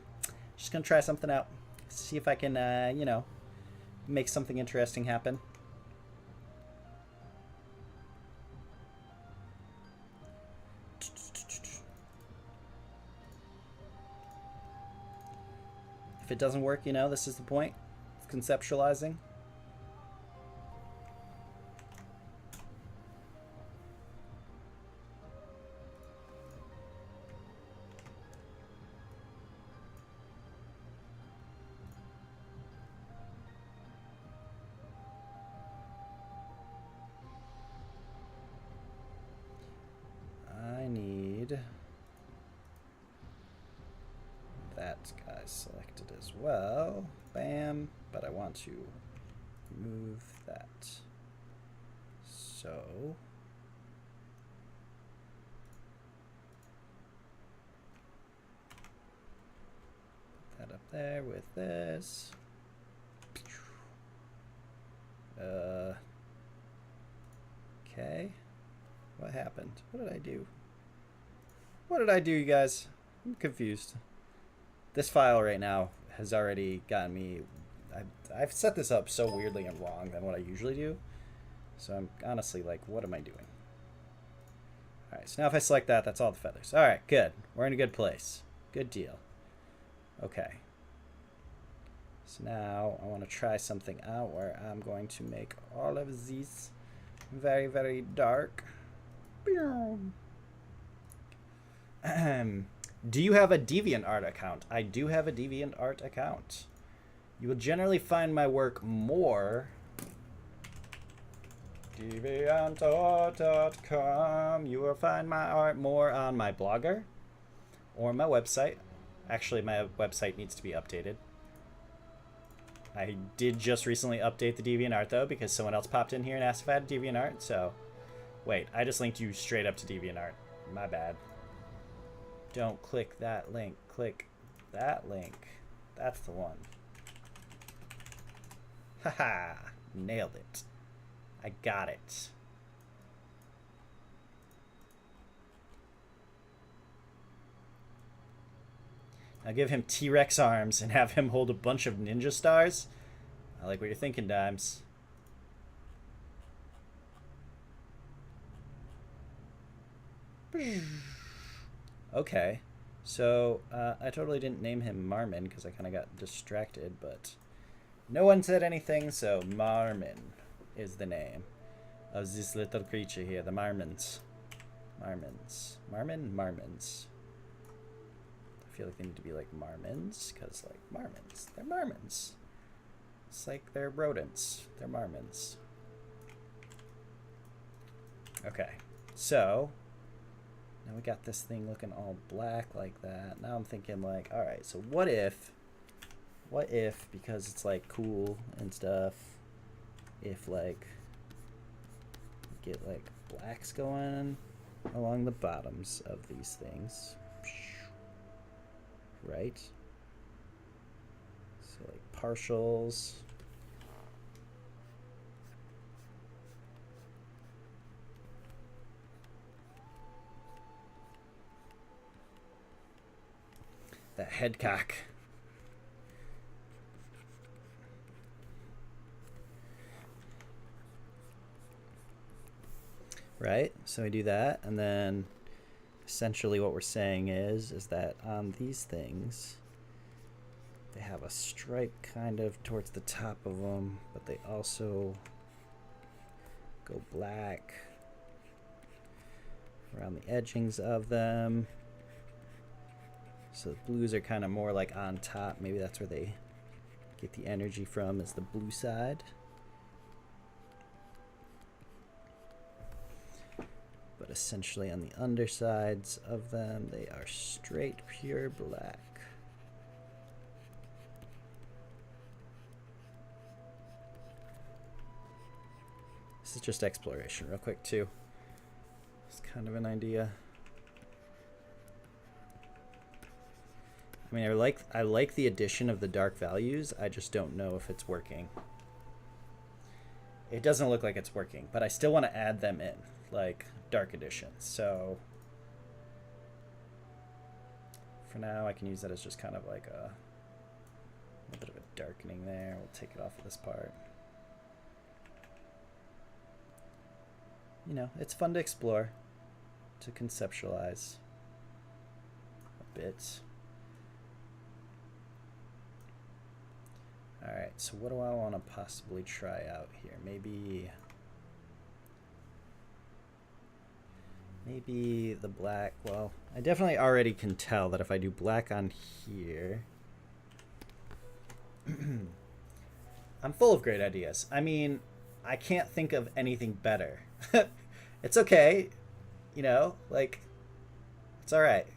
Just gonna try something out. See if I can, you know, make something interesting happen. If it doesn't work, you know, this is the point of conceptualizing. I need that guy selected as well. Bam. But I want to move that. So put that up there with this. Okay. What happened? What did I do? What did I do, you guys? I'm confused. This file right now has already gotten me... I've set this up so weirdly and wrong than what I usually do. So I'm honestly like, what am I doing? Alright, so now if I select that, that's all the feathers. Alright, good. We're in a good place. Good deal. Okay. So now I want to try something out where I'm going to make all of these very, very dark. Do you have a DeviantArt account? I do have a DeviantArt account. You will generally find my work more DeviantArt.com. You will find my art more on my Blogger or my website. Actually, my website needs to be updated. I did just recently update the DeviantArt though, because someone else popped in here and asked if I had DeviantArt. So, wait, I just linked you straight up to DeviantArt. My bad. Don't click that link. Click that link. That's the one. Haha, nailed it. I got it. Now give him T-Rex arms and have him hold a bunch of ninja stars. I like what you're thinking, Dimes. Okay, so I totally didn't name him Marmin because I kind of got distracted, but no one said anything, so Marmin. is the name of this little creature here, the marmons. Marmons. Marmons. I feel like they need to be like marmons, because like marmons, they're marmons. It's like they're rodents, they're marmons. Okay, so now we got this thing looking all black like that. Now I'm thinking like, all right, so what if, because it's like cool and stuff, if like get like blacks going along the bottoms of these things, right? So like partials. That headcock. Right? So we do that, and then essentially what we're saying is that on these things, they have a stripe kind of towards the top of them, but they also go black around the edgings of them. So the blues are kind of more like on top. Maybe that's where they get the energy from, is the blue side. But essentially on the undersides of them, they are straight pure black. This is just exploration real quick too. It's kind of an idea. I mean, I like the addition of the dark values. I just don't know if it's working. It doesn't look like it's working, but I still want to add them in, like dark additions. So for now, I can use that as just kind of like a bit of a darkening there. We'll take it off of this part. You know, it's fun to explore, to conceptualize a bit. All right, so what do I want to possibly try out here? Maybe the black. Well, I definitely already can tell that if I do black on here, I'm full of great ideas. I mean, I can't think of anything better. It's okay, you know, like, it's all right,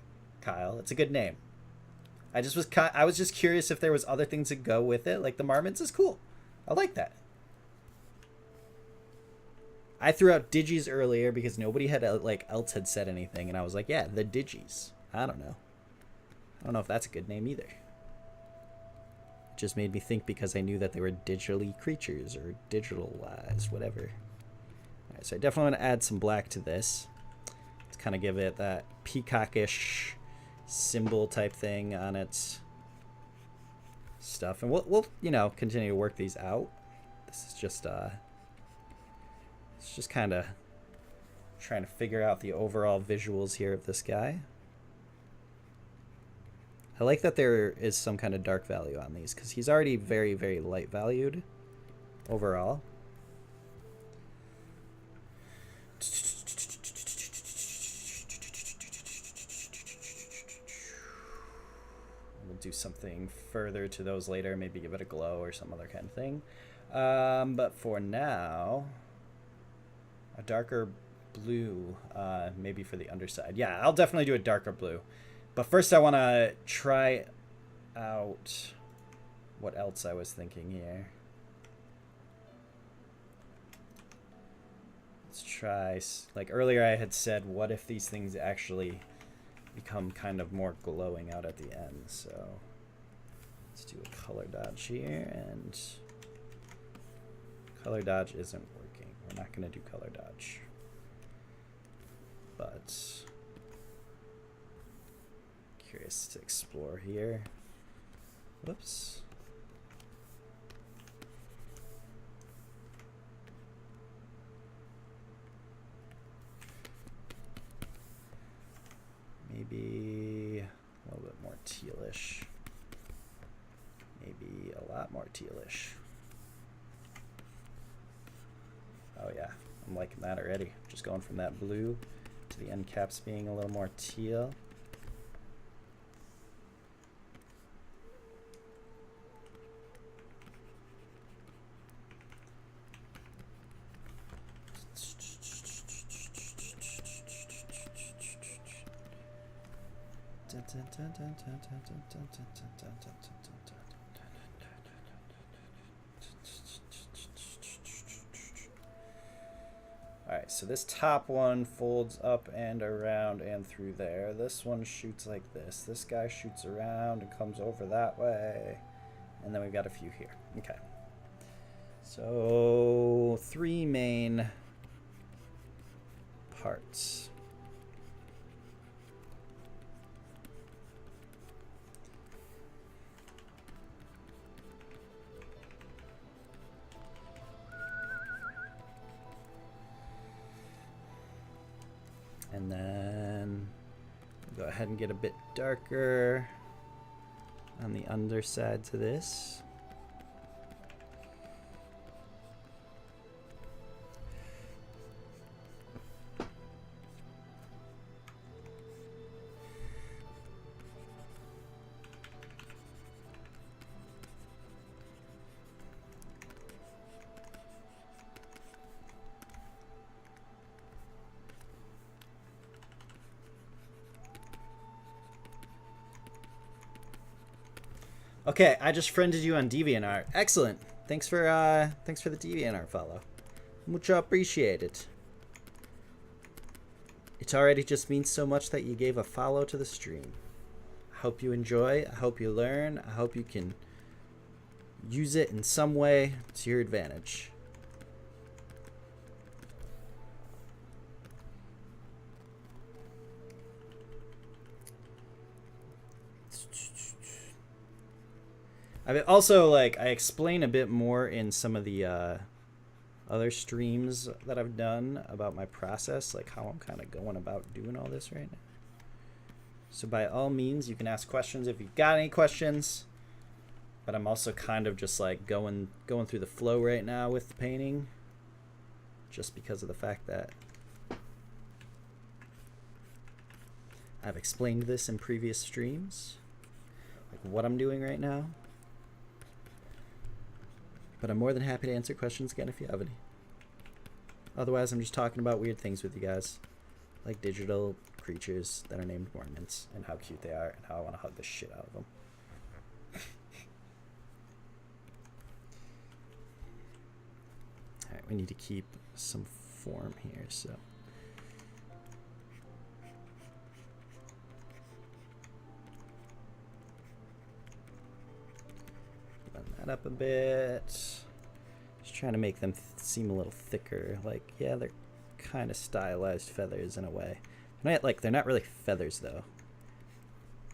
Kyle. It's a good name. I was just curious if there was other things that go with it. Like the marmots is cool. I like that. I threw out digis earlier because nobody had else had said anything, and I was like, yeah, the digis. I don't know if that's a good name either. It just made me think because I knew that they were digitally creatures or digitalized, whatever. All right, so I definitely want to add some black to this. Let's kind of give it that peacockish symbol type thing on its stuff, and we'll you know, continue to work these out. This is just it's just kind of trying to figure out the overall visuals here of this guy. I like that there is some kind of dark value on these because he's already very, very light valued overall. We'll do something further to those later, maybe give it a glow or some other kind of thing. But for now, a darker blue, maybe for the underside. Yeah, I'll definitely do a darker blue. But first I want to try out what else I was thinking here. Let's try, like earlier I had said, what if these things actually become kind of more glowing out at the end. So let's do a color dodge here, and color dodge isn't working. We're not going to do color dodge. But curious to explore here. Whoops. Maybe a little bit more tealish. Maybe a lot more tealish. Oh yeah, I'm liking that already. Just going from that blue to the end caps being a little more teal. Alright, so this top one folds up and around and through there. This one shoots like this. This guy shoots around and comes over that way. And then we've got a few here. Okay. So 3 main parts. And then go ahead and get a bit darker on the underside to this. Okay, I just friended you on DeviantArt. Excellent. Thanks for the DeviantArt follow. Mucho appreciated. It already just means so much that you gave a follow to the stream. I hope you enjoy. I hope you learn. I hope you can use it in some way to your advantage. I also, like, I explain a bit more in some of the other streams that I've done about my process, like how I'm kind of going about doing all this right now. So by all means, you can ask questions if you've got any questions. But I'm also kind of just like going through the flow right now with the painting, just because of the fact that I've explained this in previous streams, like what I'm doing right now. But I'm more than happy to answer questions again if you have any. Otherwise, I'm just talking about weird things with you guys, like digital creatures that are named Mormons and how cute they are and how I want to hug the shit out of them. Alright, we need to keep some form here, so. Blend that up a bit. Just trying to make them seem a little thicker. Like, yeah, they're kind of stylized feathers in a way. They're not really feathers though.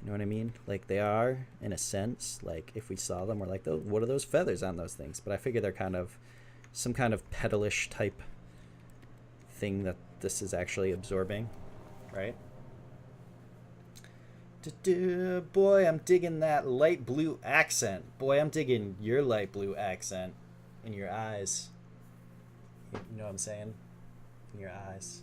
You know what I mean? Like they are in a sense. Like if we saw them, we're like, oh, what are those feathers on those things? But I figure they're kind of some kind of petalish type thing that this is actually absorbing, right? Boy, I'm digging that light blue accent. Boy, I'm digging your light blue accent in your eyes. You know what I'm saying? In your eyes.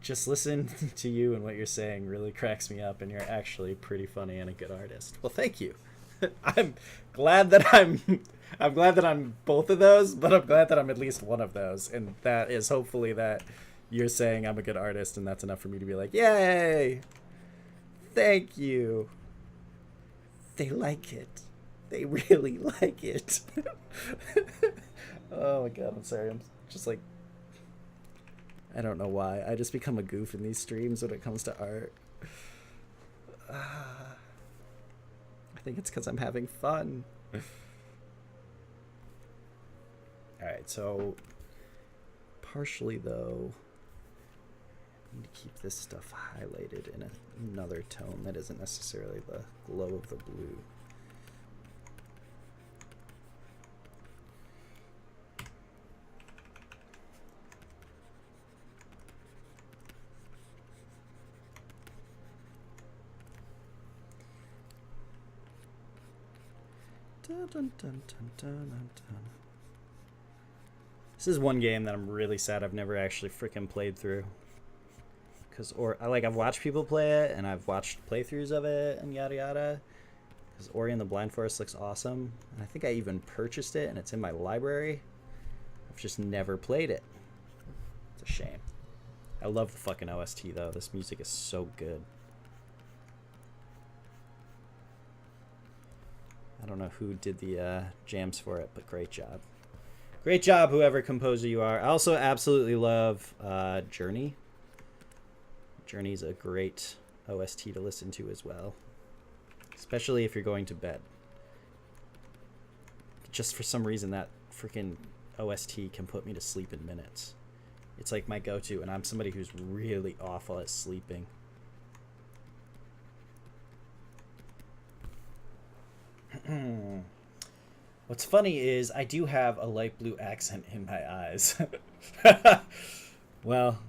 Just listen to you and what you're saying really cracks me up, and you're actually pretty funny and a good artist. Well, thank you. I'm glad that I'm both of those, but I'm glad that I'm at least one of those, and that is hopefully that you're saying I'm a good artist, and that's enough for me to be like, yay! Thank you. They like it. They really like it. Oh my god, I'm sorry. I'm just like, I don't know why. I just become a goof in these streams when it comes to art. I think it's because I'm having fun. Alright, so partially though, I need to keep this stuff highlighted in another tone that isn't necessarily the glow of the blue. Dun, dun, dun, dun, dun, dun, dun. This is one game that I'm really sad I've never actually freaking played through. I've watched people play it and I've watched playthroughs of it and yada yada. Because Ori and the Blind Forest looks awesome, and I think I even purchased it and it's in my library. I've just never played it. It's a shame. I love the fucking OST though. This music is so good. I don't know who did the jams for it, but great job. Great job, whoever composer you are. I also absolutely love Journey. Journey's a great OST to listen to as well. Especially if you're going to bed. Just for some reason, that freaking OST can put me to sleep in minutes. It's like my go-to, and I'm somebody who's really awful at sleeping. What's funny is I do have a light blue accent in my eyes. Well,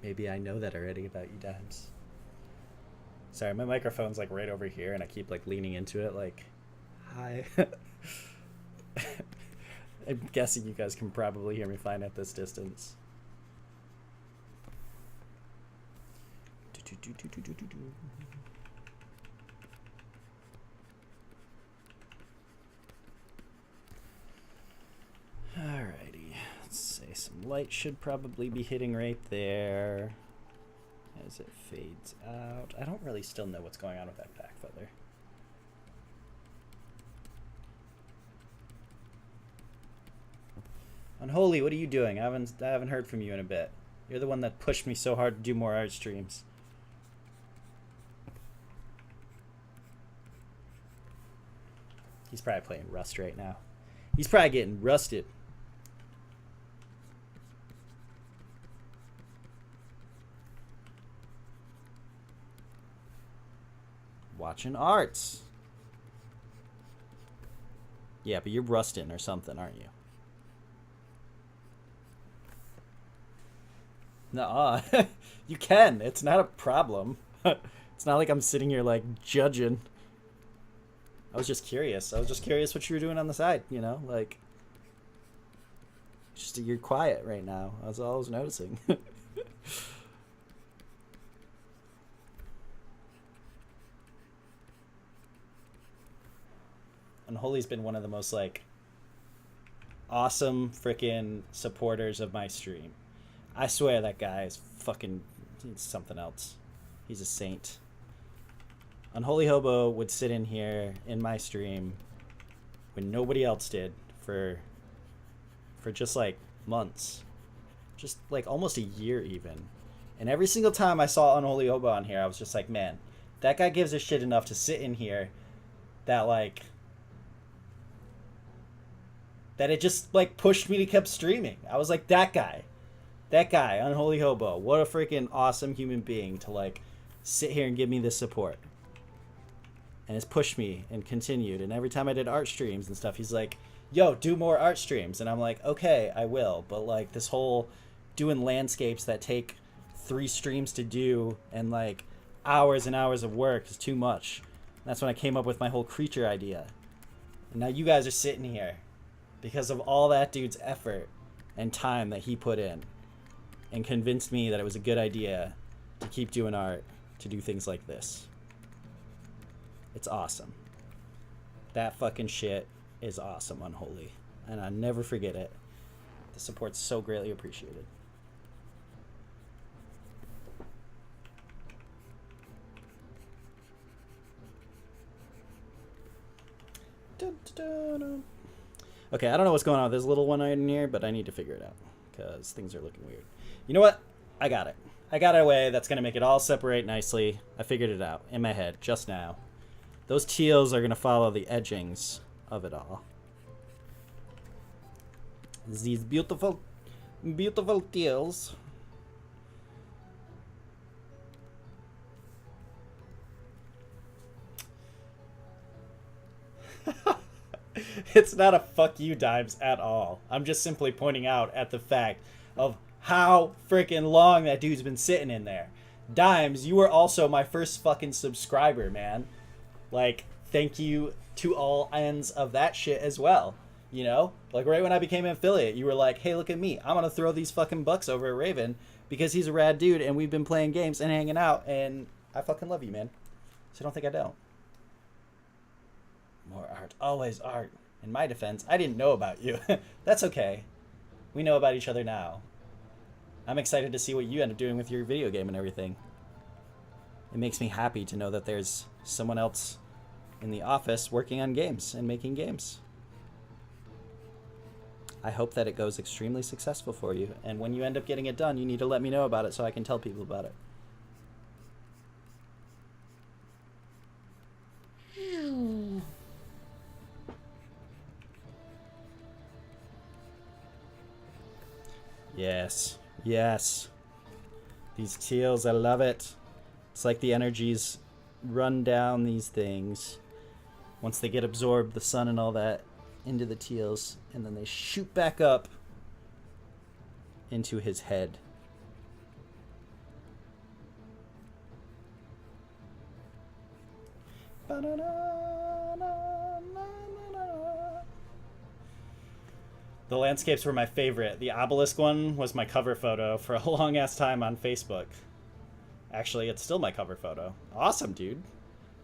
maybe I know that already about you, Dimes. Sorry, my microphone's like right over here and I keep like leaning into it like, hi. I'm guessing you guys can probably hear me fine at this distance. Alrighty, let's say some light should probably be hitting right there as it fades out. I don't really still know what's going on with that back feather. Unholy, what are you doing? I haven't heard from you in a bit. You're the one that pushed me so hard to do more art streams. He's probably playing Rust right now. He's probably getting rusted. Watching arts. Yeah, but you're rusting or something, aren't you? Nuh-uh. You can. It's not a problem. It's not like I'm sitting here like judging. I was just curious. I was just curious what you were doing on the side, you know? Like, just you're quiet right now. That's all I was noticing. Unholy's been one of the most like awesome freaking supporters of my stream. I swear that guy is fucking he's something else. He's a saint. Unholy Hobo would sit in here in my stream when nobody else did for just like months. Just like almost a year even. And every single time I saw Unholy Hobo on here, I was just like, man, that guy gives a shit enough to sit in here that like that it just like pushed me to keep streaming. I was like, that guy, Unholy Hobo, what a freaking awesome human being to like sit here and give me this support. And it's pushed me and continued. And every time I did art streams and stuff, he's like, yo, do more art streams. And I'm like, okay, I will. But like this whole doing landscapes that take 3 streams to do and like hours and hours of work is too much. And that's when I came up with my whole creature idea. And now you guys are sitting here because of all that dude's effort and time that he put in and convinced me that it was a good idea to keep doing art, to do things like this. It's awesome. That fucking shit is awesome, Unholy. And I never forget it. The support's so greatly appreciated. Dun, dun, dun. Okay, I don't know what's going on with this little one in here, but I need to figure it out because things are looking weird. You know what? I got it. I got a way that's going to make it all separate nicely. I figured it out in my head just now. Those teals are going to follow the edgings of it all. These beautiful, beautiful teals. It's not a fuck you, Dimes, at all. I'm just simply pointing out at the fact of how freaking long that dude's been sitting in there. Dimes, you were also my first fucking subscriber, man. Like, thank you to all ends of that shit as well. You know, like right when I became an affiliate, you were like, "Hey, look at me! I'm gonna throw these fucking bucks over at Raven because he's a rad dude, and we've been playing games and hanging out, and I fucking love you, man." So don't think I don't. More art, always art. In my defense, I didn't know about you. That's okay. We know about each other now. I'm excited to see what you end up doing with your video game and everything. It makes me happy to know that there's someone else in the office working on games and making games. I hope that it goes extremely successful for you. And when you end up getting it done, you need to let me know about it so I can tell people about it. Yes. Yes. These teals, I love it. It's like the energies run down these things. Once they get absorbed, the sun and all that, into the teals, and then they shoot back up into his head. The landscapes were my favorite. The obelisk one was my cover photo for a long ass time on Facebook. Actually, it's still my cover photo. Awesome, dude.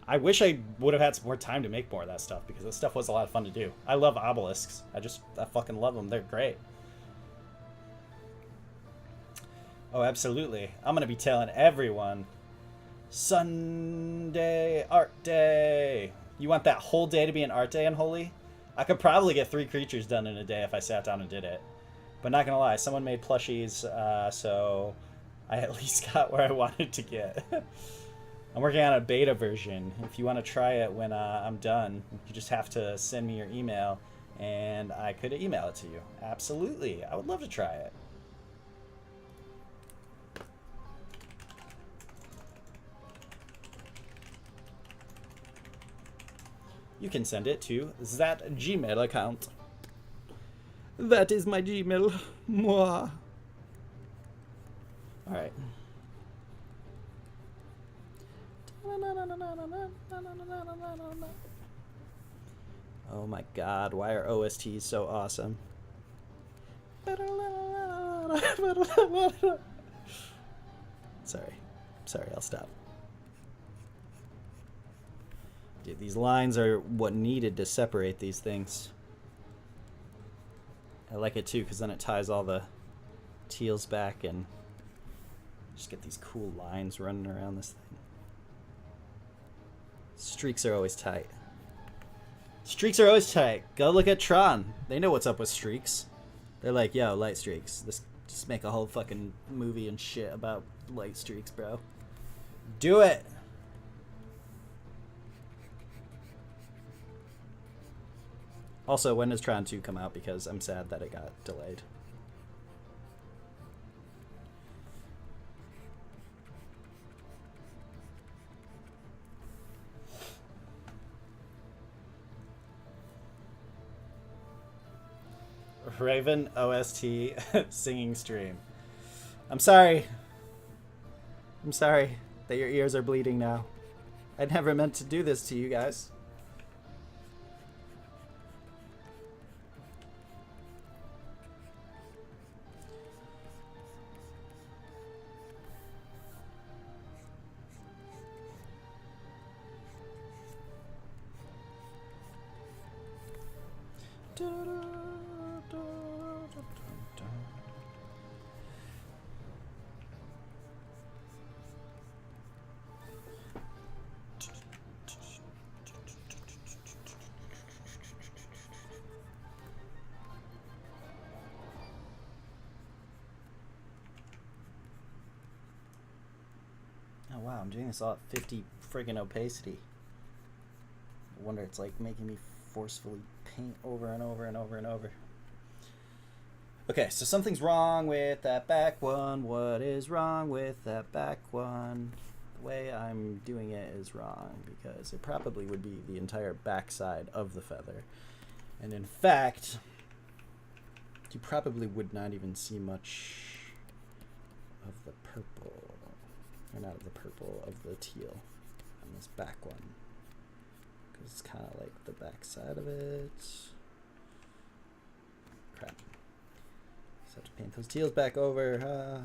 I wish I would have had some more time to make more of that stuff, because this stuff was a lot of fun to do. I love obelisks. I fucking love them. They're great. Oh, absolutely. I'm going to be telling everyone. Sunday, art day. You want that whole day to be an art day, Unholy? I could probably get 3 creatures done in a day if I sat down and did it. But not going to lie, someone made plushies, so I at least got where I wanted to get. I'm working on a beta version. If you want to try it when I'm done, you just have to send me your email, and I could email it to you. Absolutely. I would love to try it. You can send it to that Gmail account. That is my Gmail. Moi. All right. Oh my god, why are OSTs so awesome? Sorry, I'll stop. Dude, these lines are what needed to separate these things. I like it too, because then it ties all the teals back and just get these cool lines running around this thing. Streaks are always tight. Streaks are always tight. Go look at Tron. They know what's up with streaks. They're like, yo, light streaks. Just make a whole fucking movie and shit about light streaks, bro. Do it! Also, when does Tron 2 come out? Because I'm sad that it got delayed. Raven OST singing stream. I'm sorry. I'm sorry that your ears are bleeding now. I never meant to do this to you guys. Oh wow, I'm doing this all at 50 friggin' opacity. I wonder, it's like making me forcefully paint over and over and over and over. Okay, so something's wrong with that back one. What is wrong with that back one? The way I'm doing it is wrong, because it probably would be the entire backside of the feather. And in fact, you probably would not even see much of the purple. Or not of the purple, of the teal on this back one. because it's kind of like the back side of it. Crap. Just have to paint those teals back over.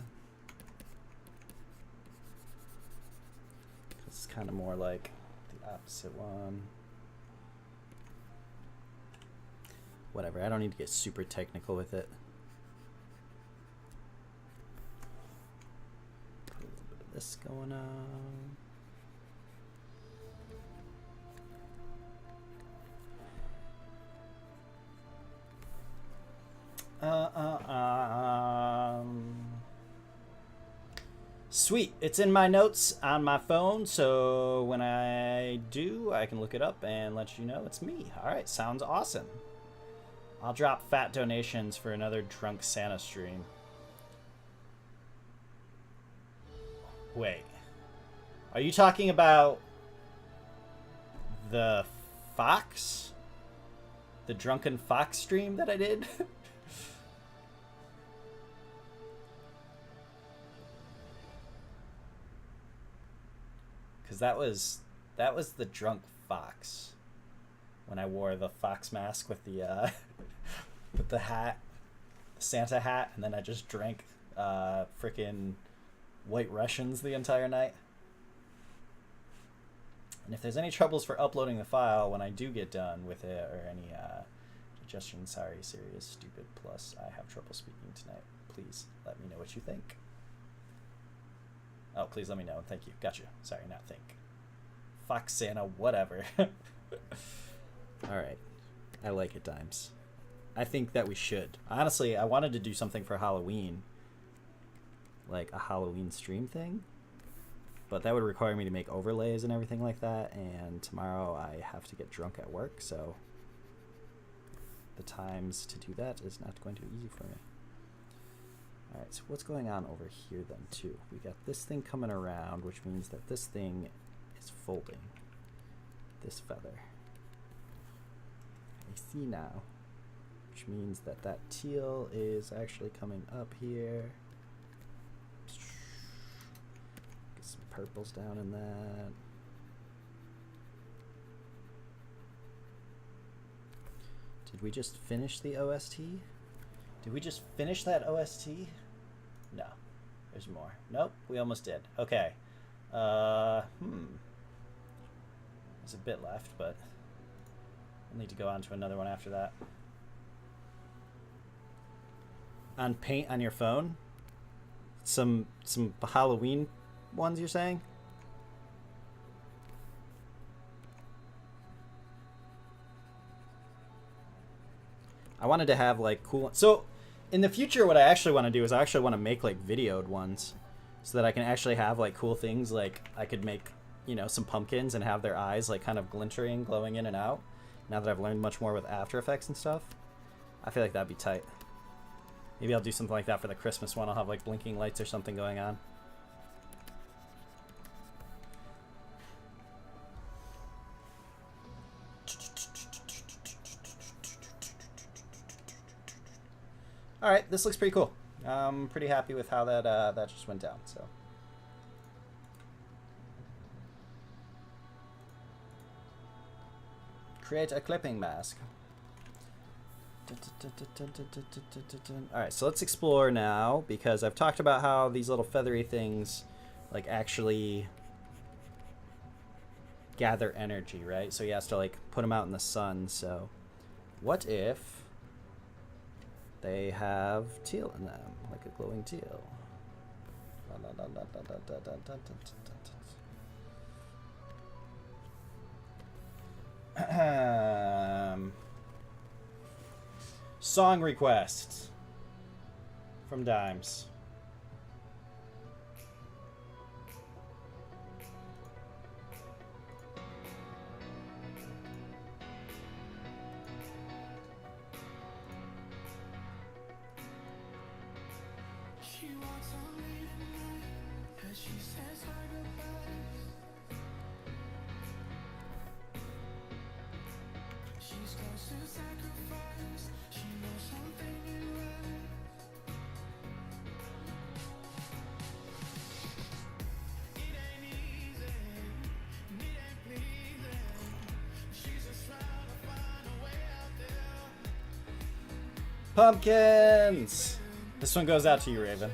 It's kind of more like the opposite one. Whatever, I don't need to get super technical with it. Put a little bit of this going on. Sweet, it's in my notes on my phone, so when I do, I can look it up and let you know it's me. All right, sounds awesome. I'll drop fat donations for another Drunk Santa stream. Wait, are you talking about the Fox? The Drunken Fox stream that I did? Because that was the Drunk Fox, when I wore the fox mask with the with the hat, the Santa hat, and then I just drank frickin' White Russians the entire night. And if there's any troubles for uploading the file when I do get done with it, or any suggestions, sorry, serious, stupid, plus I have trouble speaking tonight, please let me know what you think. Oh, please let me know. Thank you. Gotcha. Sorry, not think. Fox Santa, whatever. Alright. I like it, Dimes. I think that we should. Honestly, I wanted to do something for Halloween. Like a Halloween stream thing. But that would require me to make overlays and everything like that. And tomorrow I have to get drunk at work, so the times to do that is not going to be easy for me. Alright, so what's going on over here then, too? We got this thing coming around, which means that this thing is folding. This feather. I see now. Which means that that teal is actually coming up here. Get some purples down in that. Did we just finish the OST? Did we just finish that OST? No. There's more. Nope, we almost did. Okay. There's a bit left, but we'll need to go on to another one after that. On Paint on your phone? Some Halloween ones you're saying? I wanted to have like cool. So in the future, what I actually want to do is I actually want to make like videoed ones, so that I can actually have like cool things. Like I could make, you know, some pumpkins and have their eyes like kind of glintering, glowing in and out. Now that I've learned much more with After Effects and stuff, I feel like that'd be tight. Maybe I'll do something like that for the Christmas one. I'll have like blinking lights or something going on. All right, this looks pretty cool. I'm pretty happy with how that that just went down. So, create a clipping mask. All right, so let's explore now, because I've talked about how these little feathery things, like, actually gather energy, right? So he has to like put them out in the sun. So, what if they have teal in them, like a glowing teal? Song requests from Dimes. Pumpkins! This one goes out to you, Raven.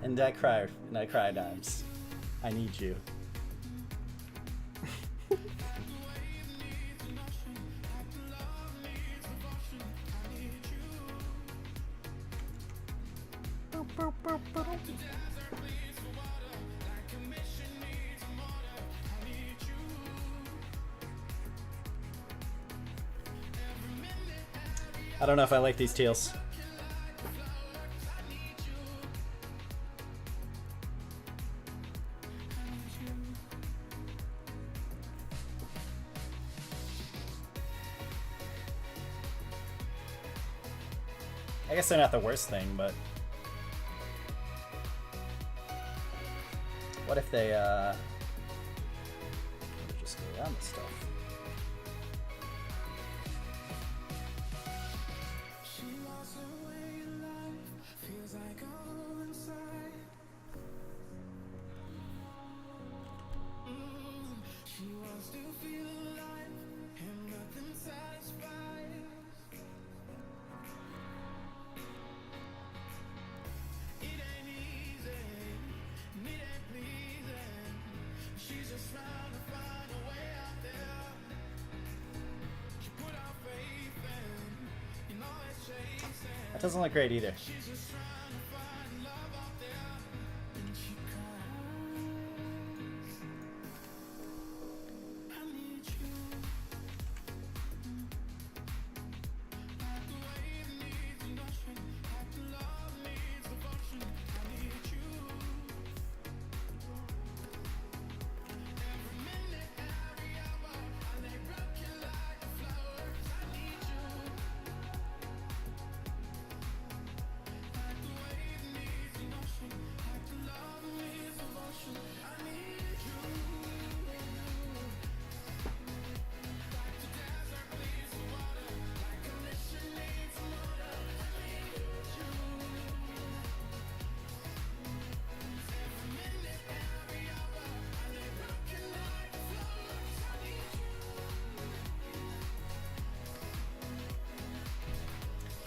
And I cry dimes. I need you. I don't know if I like these teals. I guess they're not the worst thing, but what if they just go around this stuff? That doesn't look great either.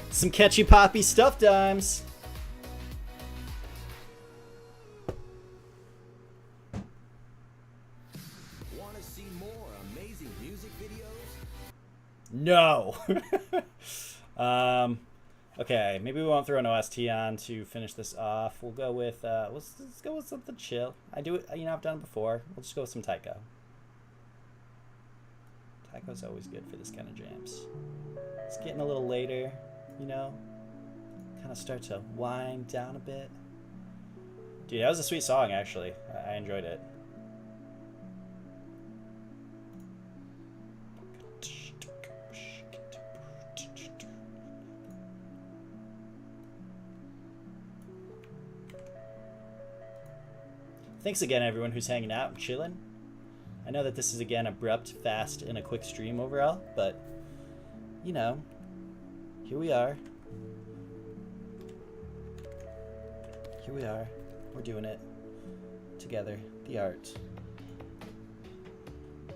Some catchy poppy stuff dimes. Want to see more amazing music videos? No. Okay, maybe we won't throw an OST on to finish this off. We'll go with let's go with something chill. I've done it before. We'll just go with some Taiko. Taiko's always good for this kind of jams. It's getting a little later. Kind of start to wind down a bit. Dude, that was a sweet song, actually. I enjoyed it. Thanks again, everyone who's hanging out and chilling. I know that this is, again, abrupt, fast, and a quick stream overall, but, here we are. Here we are. We're doing it together. The art.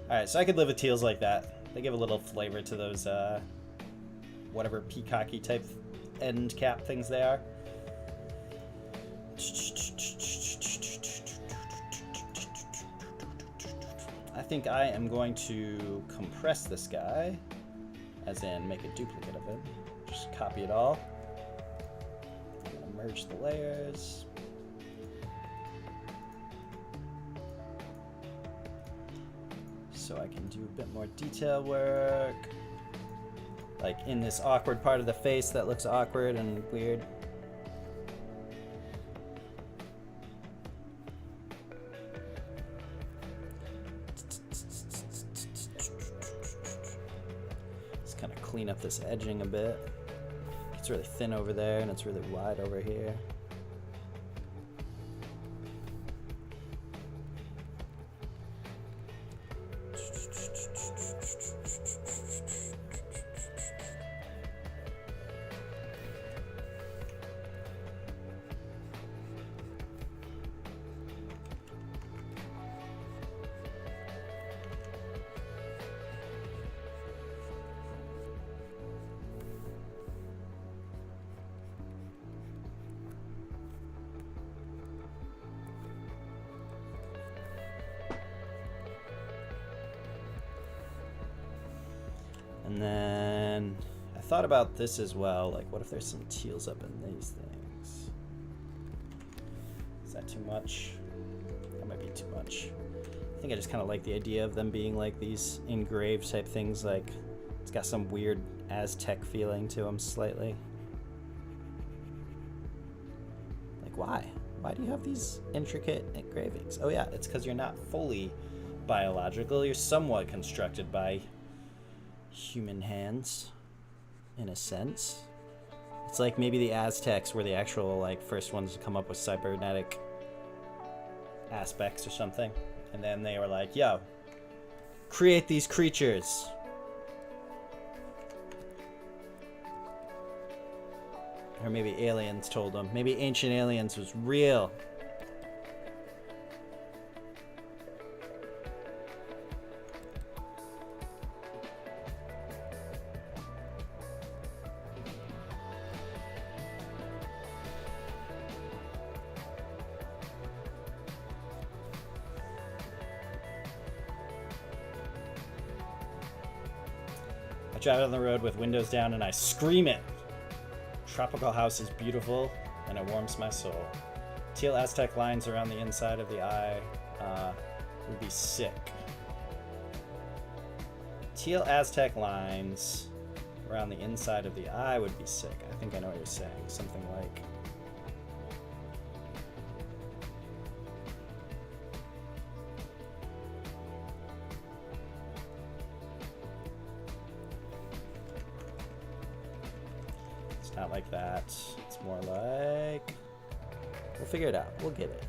Alright, so I could live with teals like that. They give a little flavor to those, whatever peacocky type end cap things they are. I think I am going to compress this guy, as in make a duplicate of him. Just copy it all. I'm going to merge the layers. So I can do a bit more detail work. Like in this awkward part of the face that looks awkward and weird. Just kind of clean up this edging a bit. It's really thin over there and it's really wide over here. And then I thought about this as well. Like, what if there's some teals up in these things? Is that too much? That might be too much. I think I just kind of like the idea of them being like these engraved type things. Like, it's got some weird Aztec feeling to them slightly. Like, why? Why do you have these intricate engravings? Oh yeah, it's because you're not fully biological. You're somewhat constructed by human hands, in a sense. It's like maybe the Aztecs were the actual like first ones to come up with cybernetic aspects or something, and then they were like, yo, create these creatures. Or maybe aliens told them. Maybe Ancient Aliens was real. I drive on the road with windows down and I scream it. Tropical house is beautiful and it warms my soul. Teal Aztec lines around the inside of the eye would be sick. Teal Aztec lines around the inside of the eye would be sick. I think I know what you're saying. Something like... Not like that. It's more like... We'll figure it out. We'll get it.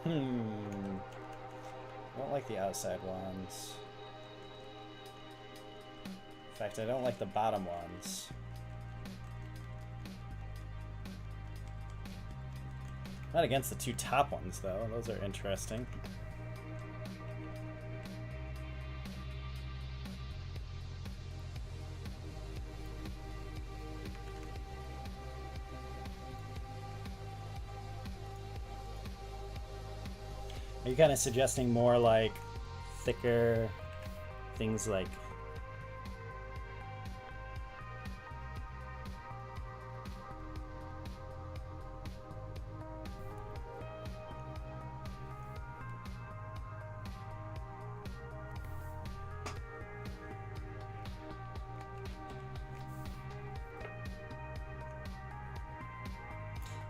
I don't like the outside ones. In fact, I don't like the bottom ones. Not against the two top ones, though. Those are interesting. Are you kind of suggesting more like thicker things like...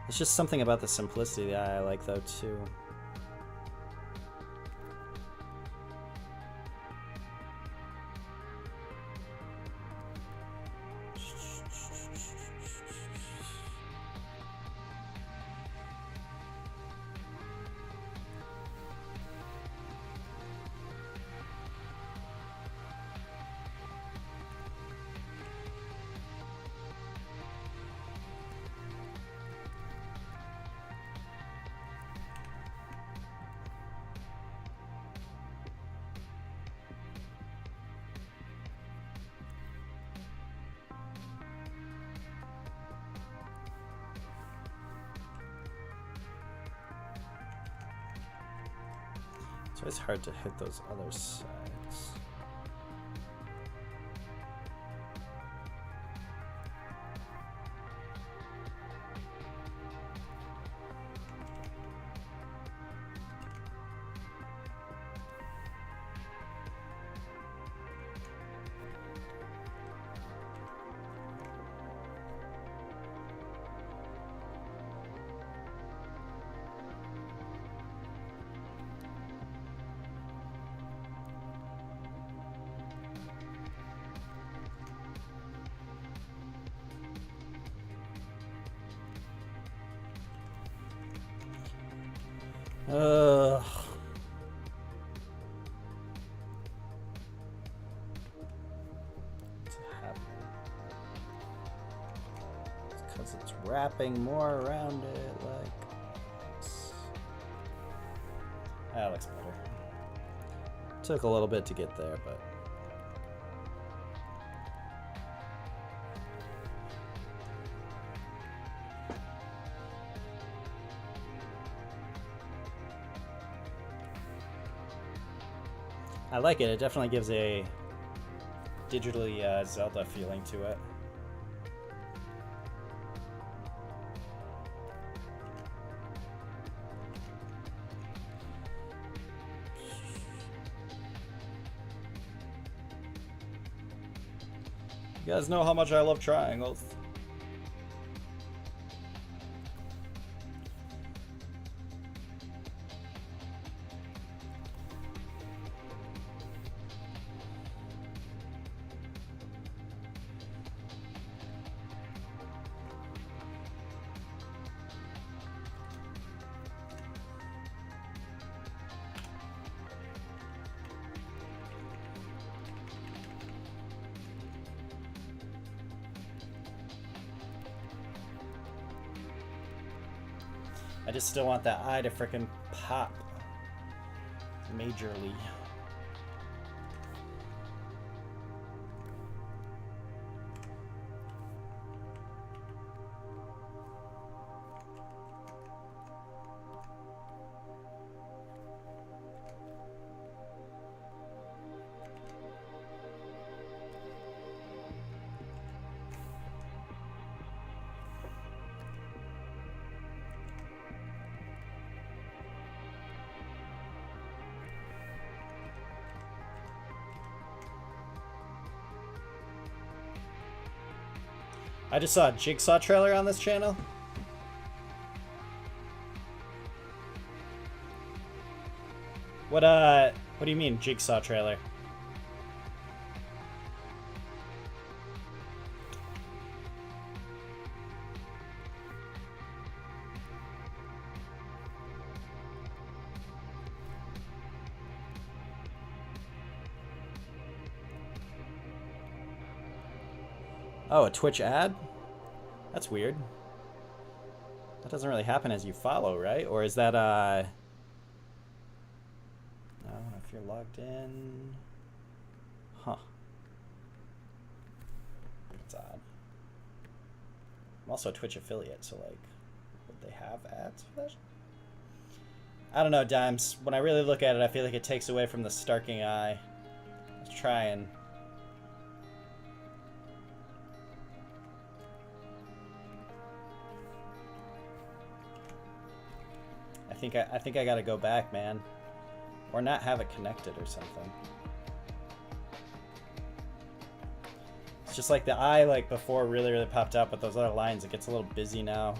It's just something about the simplicity of the eye I like, though, too. It's always hard to hit those other sides. Ugh. What's happening? It's because it's wrapping more around it, like. That looks better. Took a little bit to get there, but. I like it. It definitely gives a digitally Zelda feeling to it. You guys know how much I love triangles. I just still want that eye to frickin' pop majorly. I just saw a Jigsaw trailer on this channel. What do you mean, Jigsaw trailer? Oh, a Twitch ad? That's weird. That doesn't really happen as you follow, right? Or is that, no, if you're logged in... Huh. That's odd. I'm also a Twitch affiliate, so, like, would they have ads for that? I don't know, Dimes. When I really look at it, I feel like it takes away from the starking eye. Let's try and... I think I gotta go back, man. Or not have it connected or something. It's just like the eye, like before, really popped out, but those other lines, it gets a little busy now.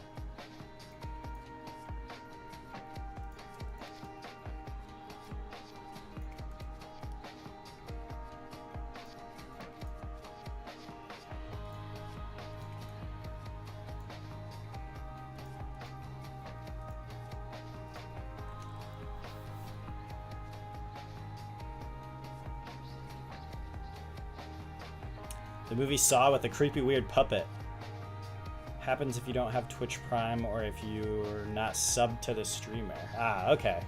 The movie Saw with a creepy weird puppet. Happens if you don't have Twitch Prime or if you're not subbed to the streamer. Ah, okay.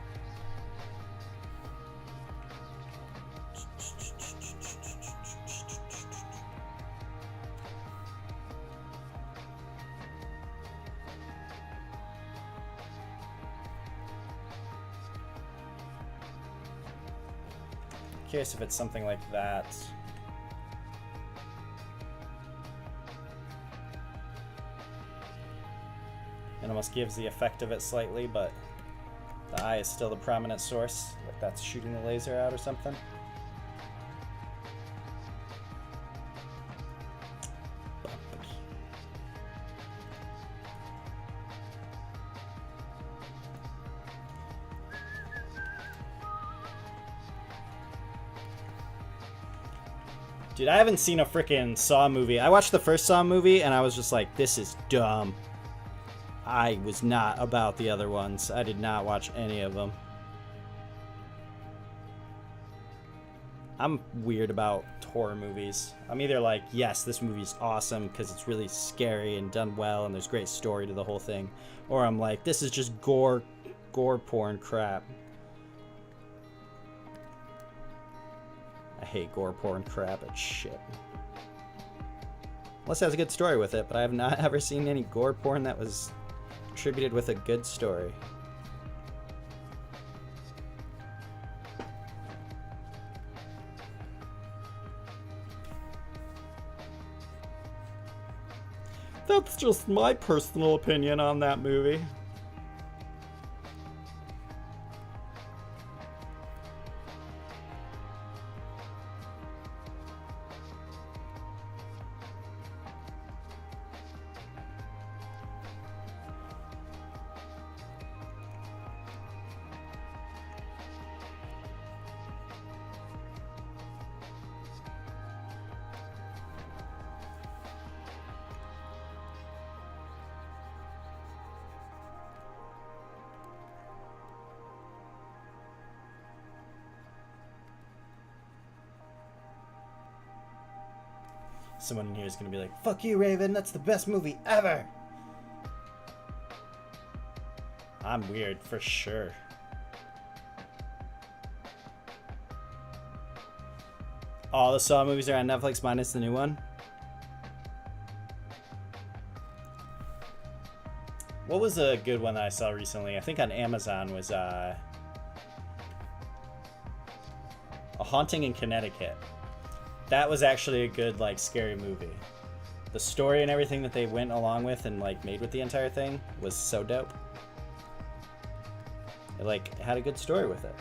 curious if it's something like that. It almost gives the effect of it slightly, but the eye is still the prominent source. Like that's shooting the laser out or something. Dude, I haven't seen a freaking Saw movie. I watched the first Saw movie and I was just like, this is dumb. I was not about the other ones. I did not watch any of them. I'm weird about horror movies. I'm either like, yes, this movie's awesome because it's really scary and done well and there's great story to the whole thing. Or I'm like, this is just gore porn crap. I hate gore porn crap. It's shit. Unless it has a good story with it, but I have not ever seen any gore porn that was attributed with a good story. That's just my personal opinion on that movie. Someone in here is going to be like, fuck you, Raven, that's the best movie ever! I'm weird, for sure. All the Saw movies are on Netflix minus the new one? What was a good one that I saw recently? I think on Amazon was A Haunting in Connecticut. That was actually a good, like, scary movie. The story and everything that they went along with and, like, made with the entire thing was so dope. It, like, had a good story with it.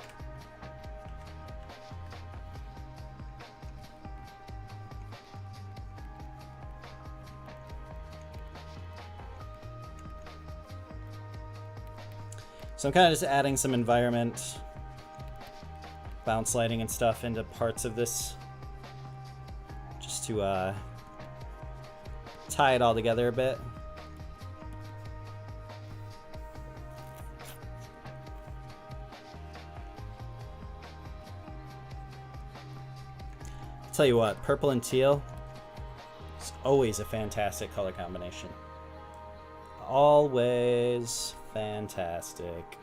So I'm kind of just adding some environment, bounce lighting and stuff into parts of this, just to tie it all together a bit. I'll tell you what, purple and teal is always a fantastic color combination. Always fantastic.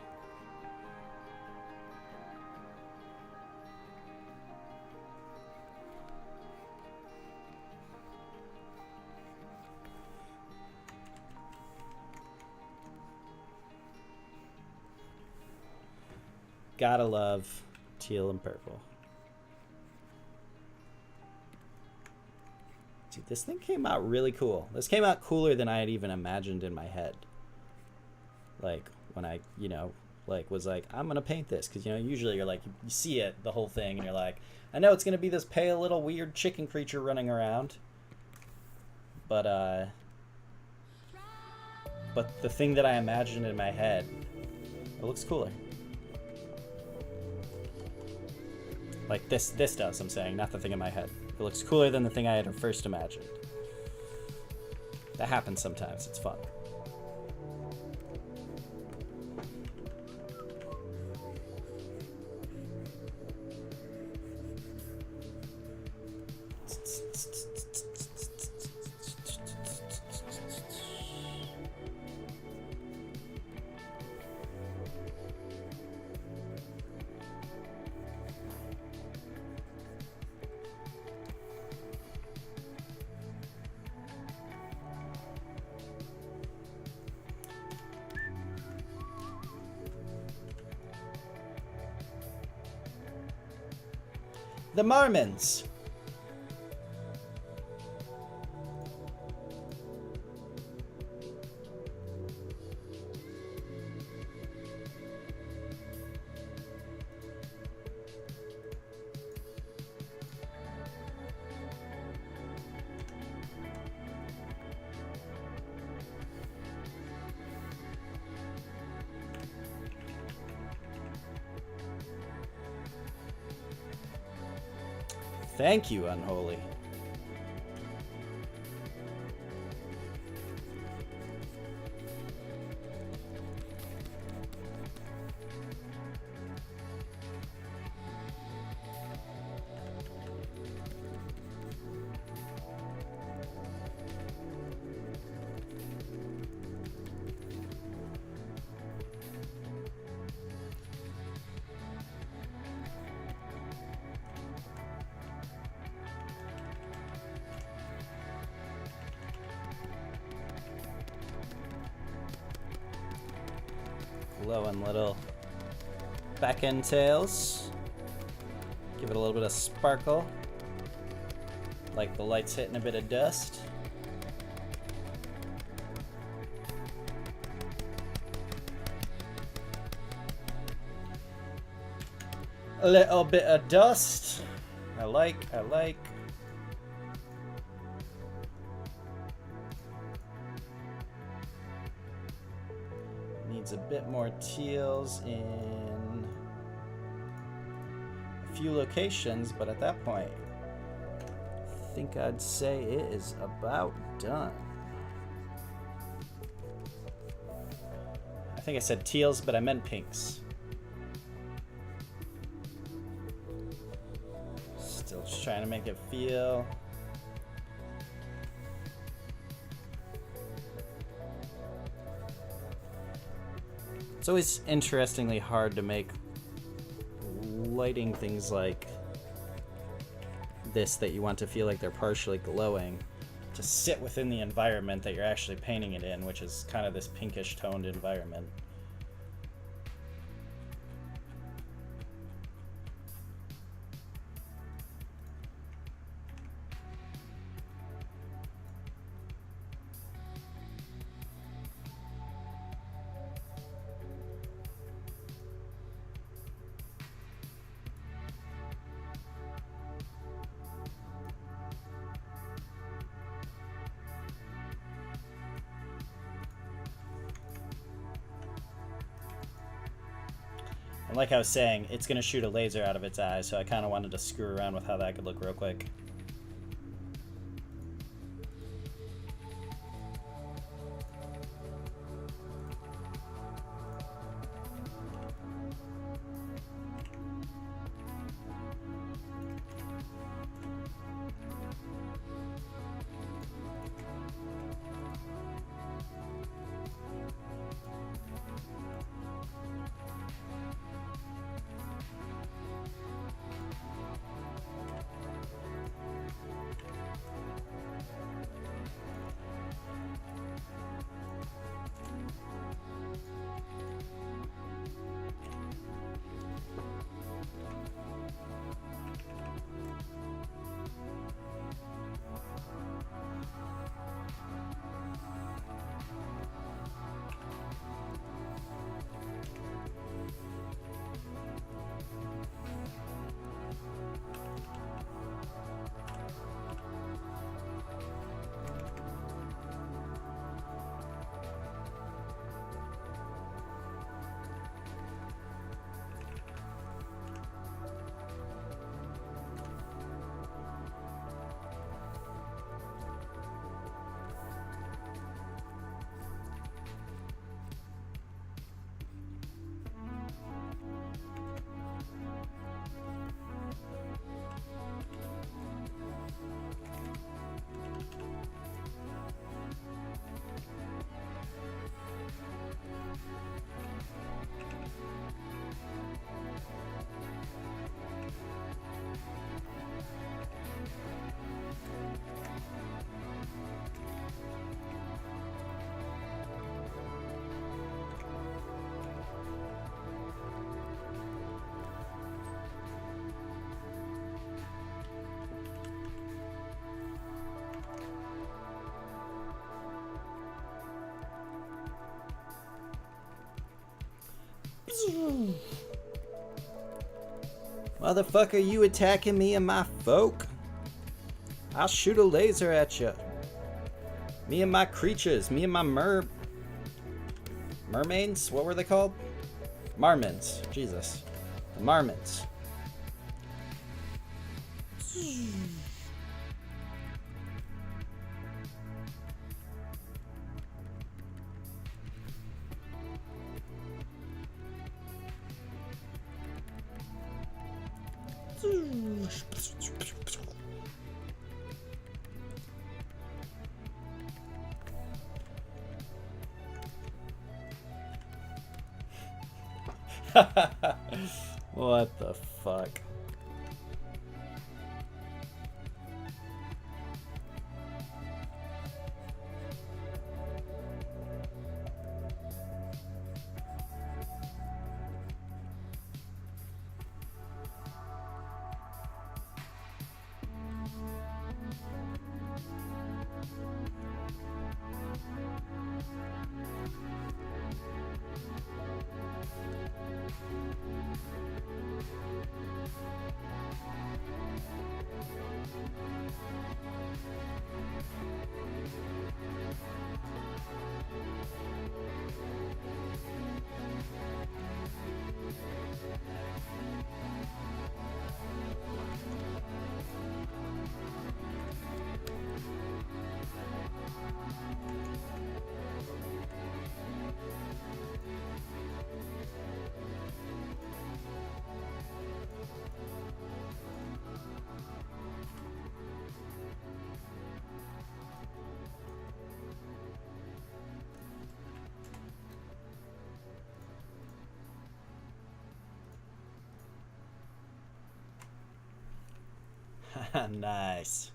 Gotta love teal and purple. Dude, this thing came out really cool. This came out cooler than I had even imagined in my head. Like, when I, you know, like, was like, I'm gonna paint this. Because, you know, usually you're like, you see it, the whole thing, and you're like, I know it's gonna be this pale little weird chicken creature running around. But the thing that I imagined in my head, it looks cooler. Like this does, I'm saying, not the thing in my head. It looks cooler than the thing I had first imagined. That happens sometimes, it's fun. The Marmons. Thank you, Unholy. Glowing little back end tails. Give it a little bit of sparkle. Like the light's hitting a bit of dust. A little bit of dust. I like. Needs a bit more teals in a few locations, but at that point, I think I'd say it is about done. I think I said teals, but I meant pinks. Still just trying to make it feel. It's always interestingly hard to make lighting things like this that you want to feel like they're partially glowing to sit within the environment that you're actually painting it in, which is kind of this pinkish toned environment. And like I was saying, it's going to shoot a laser out of its eye, so I kind of wanted to screw around with how that could look real quick. Motherfucker, you attacking me and my folk? I'll shoot a laser at you. Me and my creatures. Me and my mermaids? What were they called? Marmons. Jesus. The marmons. What the fuck? Nice.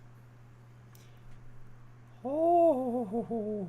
Oh.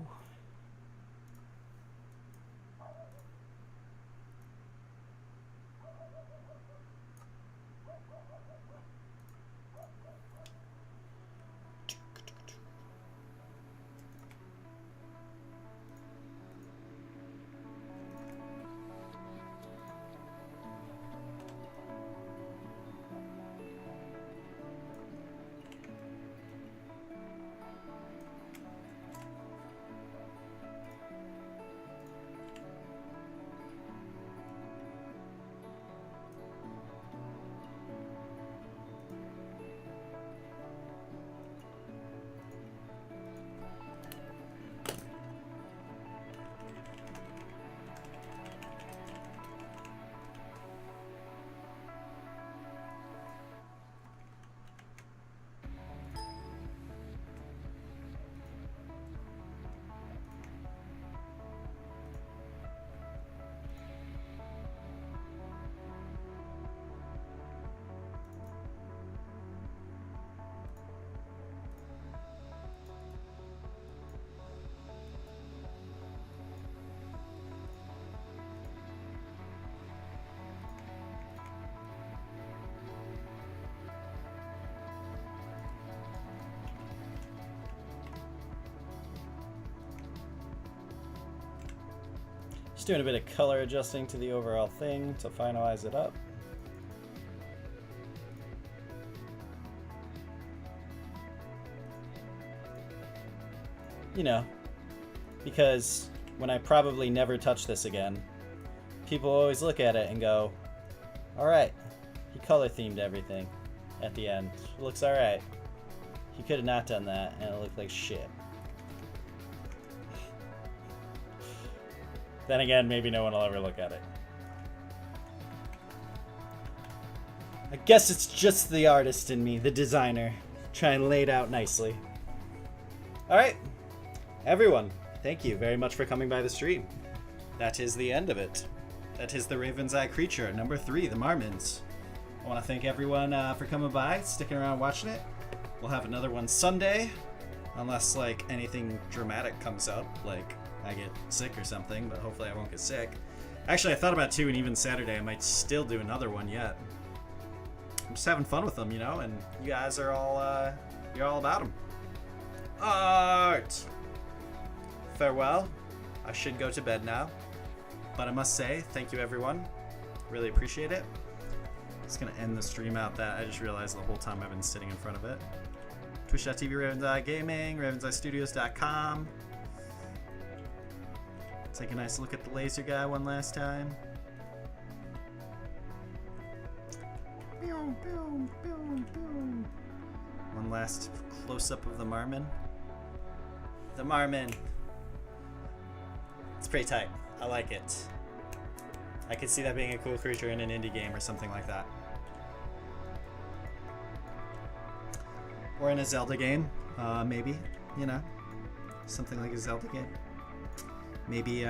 Just doing a bit of color adjusting to the overall thing to finalize it up. You know, because when I probably never touch this again, people always look at it and go, alright, he color themed everything at the end. It looks alright. He could have not done that and it looked like shit. Then again, maybe no one will ever look at it. I guess it's just the artist in me, the designer, trying to lay it out nicely. Alright, everyone, thank you very much for coming by the stream. That is the end of it. That is the Ravenseye creature, number 3, the Marmons. I want to thank everyone for coming by, sticking around watching it. We'll have another one Sunday, unless like anything dramatic comes up, like I get sick or something, but hopefully I won't get sick. Actually, I thought about too, and even Saturday I might still do another one yet. I'm just having fun with them, you know, and you guys are all, you're all about them. Art! Farewell. I should go to bed now, but I must say, thank you everyone. Really appreciate it. Just gonna end the stream out that I just realized the whole time I've been sitting in front of it. Twitch.tv Ravenseye Gaming, RavenseyeStudios.com. Take a nice look at the laser guy one last time. One last close-up of the Marmon. The Marmon. It's pretty tight. I like it. I could see that being a cool creature in an indie game or something like that. Or in a Zelda game, maybe, you know, something like a Zelda game. Maybe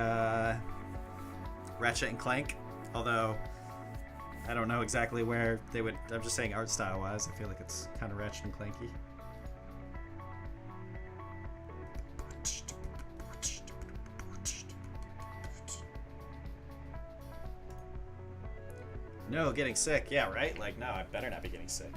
Ratchet and Clank, although I don't know exactly where they would. I'm just saying art style wise, I feel like it's kind of Ratchet and Clanky. No, getting sick. Yeah, right? Like, no, I better not be getting sick.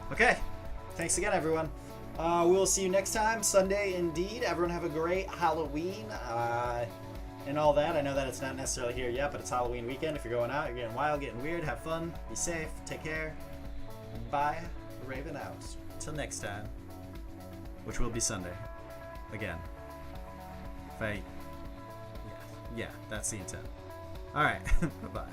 Okay, thanks again, everyone. We'll see you next time, Sunday indeed. Everyone have a great Halloween and all that. I know that it's not necessarily here yet, but it's Halloween weekend. If you're going out, you're getting wild, getting weird, have fun, be safe, take care. Bye, Raven out. Till next time, which will be Sunday. Again. If I... Yeah, that's the intent. Alright, bye-bye.